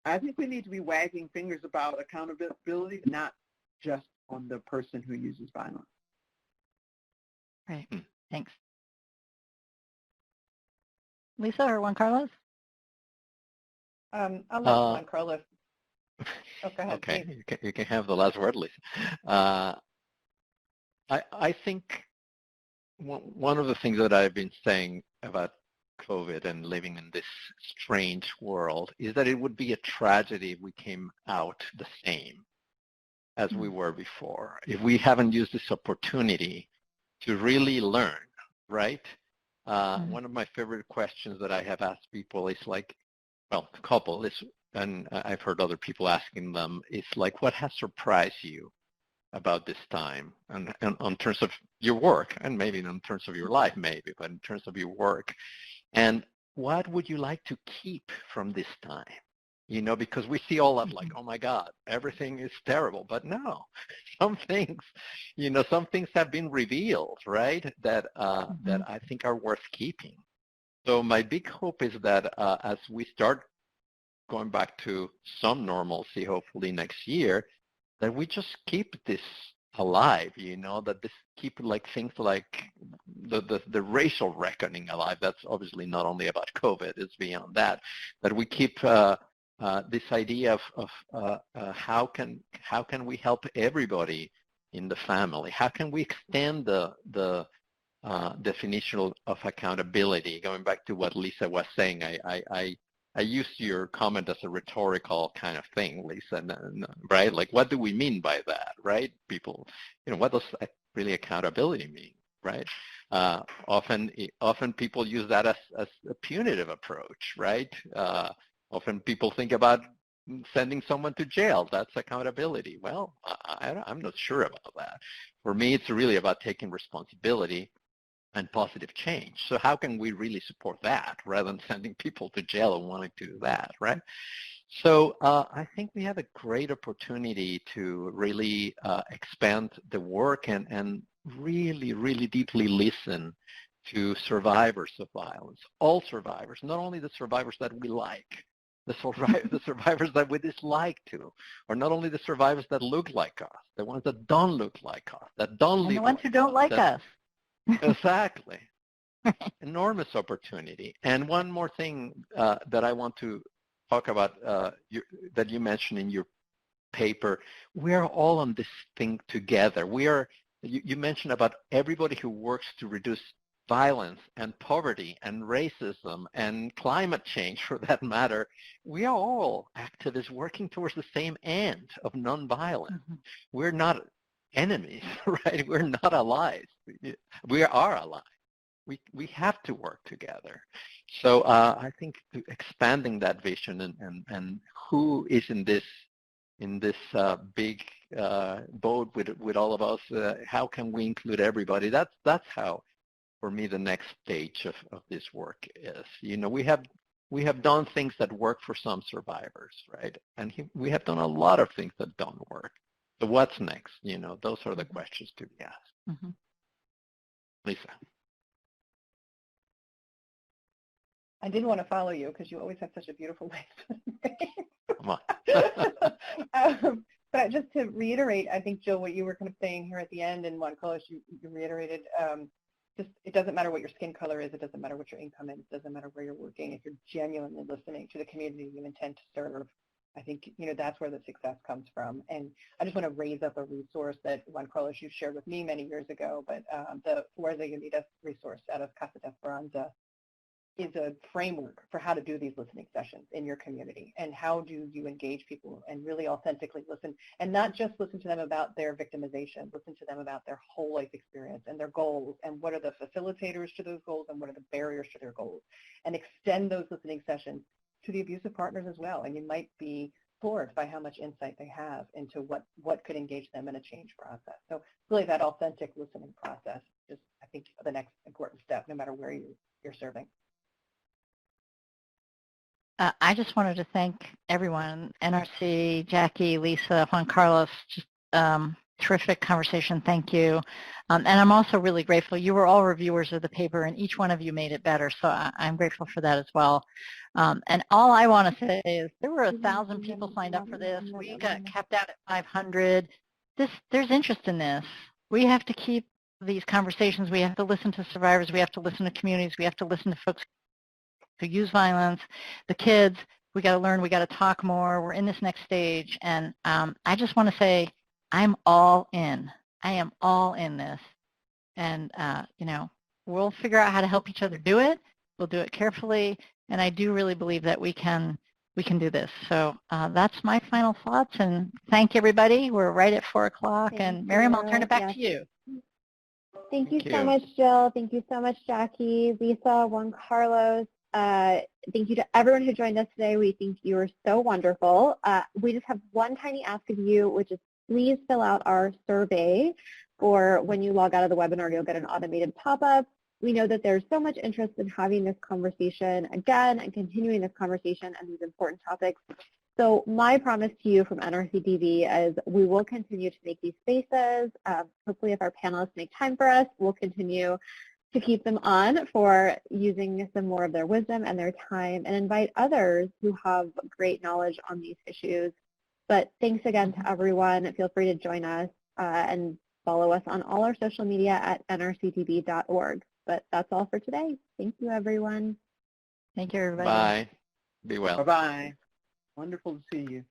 I think we need to be wagging fingers about accountability, not just on the person who uses violence. Right. Thanks. Lisa or Juan Carlos? I'll let Juan Carlos. Oh, go ahead. Okay, you can have the last word, Lisa. I think one of the things that I've been saying about COVID and living in this strange world is that it would be a tragedy if we came out the same as we were before, if we haven't used this opportunity to really learn, right? One of my favorite questions that I have asked people is like, well, a couple, and I've heard other people asking them, is like, what has surprised you about this time? And in terms of your work, and maybe in terms of your life, maybe, but in terms of your work. And what would you like to keep from this time? Because we see all that like, oh my God, everything is terrible. But no, some things have been revealed, right? That I think are worth keeping. So my big hope is that as we start going back to some normalcy, hopefully next year, that we just keep this alive, that this keep like things like the racial reckoning alive. That's obviously not only about COVID, it's beyond that. That we keep this idea of how can we help everybody in the family? How can we extend the definition of accountability? Going back to what Lisa was saying, I used your comment as a rhetorical kind of thing, Lisa, right? Like, what do we mean by that, right? People, what does really accountability mean, right? Often people use that as a punitive approach, right? Often people think about sending someone to jail. That's accountability. Well, I'm not sure about that. For me, it's really about taking responsibility and positive change. So how can we really support that rather than sending people to jail and wanting to do that, right? So I think we have a great opportunity to really expand the work and really, really deeply listen to survivors of violence, all survivors, not only the survivors that we like, the survivors that we dislike too, or not only the survivors that look like us, the ones that don't look like us, that don't live and the ones who don't like us. Exactly. Enormous opportunity. And one more thing that I want to talk about that you mentioned in your paper, we are all on this thing together. You mentioned about everybody who works to reduce violence and poverty and racism and climate change, for that matter. We are all activists working towards the same end of nonviolence. Mm-hmm. We're not enemies, right? We're not allies. We are allies. We have to work together. So I think expanding that vision and who is in this big boat with all of us, how can we include everybody? That's how, for me, the next stage of this work is. We have done things that work for some survivors, right? And we have done a lot of things that don't work. So what's next? Those are the questions to be asked. Mm-hmm. Lisa. I did want to follow you because you always have such a beautiful way to Come on. But just to reiterate, I think, Jill, what you were kind of saying here at the end, and Juan Carlos, you reiterated, just it doesn't matter what your skin color is, it doesn't matter what your income is, it doesn't matter where you're working. If you're genuinely listening to the community you intend to serve, I think, that's where the success comes from. And I just want to raise up a resource that, Juan Carlos, you shared with me many years ago, but the Fuerza Unida resource out of Casa de Esperanza is a framework for how to do these listening sessions in your community. And how do you engage people and really authentically listen, and not just listen to them about their victimization, listen to them about their whole life experience and their goals, and what are the facilitators to those goals and what are the barriers to their goals, and extend those listening sessions to the abusive partners as well. And you might be floored by how much insight they have into what could engage them in a change process. So really that authentic listening process is, I think, the next important step, no matter where you're serving. I just wanted to thank everyone, NRC, Jackie, Lisa, Juan Carlos, just terrific conversation. Thank you. And I'm also really grateful. You were all reviewers of the paper, and each one of you made it better, so I'm grateful for that as well. And all I want to say is there were 1,000 people signed up for this. We got capped out at 500. There's interest in this. We have to keep these conversations. We have to listen to survivors. We have to listen to communities. We have to listen to folks who use violence, the kids. We got to learn. We got to talk more. We're in this next stage. And I just want to say I'm all in. I am all in this. And, we'll figure out how to help each other do it. We'll do it carefully. And I do really believe that we can do this. So that's my final thoughts. And thank everybody. We're right at 4 o'clock. And Miriam, I'll turn it back to you. Thank you so much, Jill. Thank you so much, Jackie, Lisa, Juan Carlos. Thank you to everyone who joined us today. We think you are so wonderful. We just have one tiny ask of you, which is please fill out our survey for when you log out of the webinar. You'll get an automated pop-up. We know that there's so much interest in having this conversation again and continuing this conversation on these important topics. So my promise to you from NRCDV is we will continue to make these spaces. Hopefully if our panelists make time for us, we'll continue to keep them on for using some more of their wisdom and their time, and invite others who have great knowledge on these issues. But thanks again to everyone. Feel free to join us and follow us on all our social media at nrctv.org. But that's all for today. Thank you, everyone. Thank you, everybody. Bye. Be well. Bye-bye. Wonderful to see you.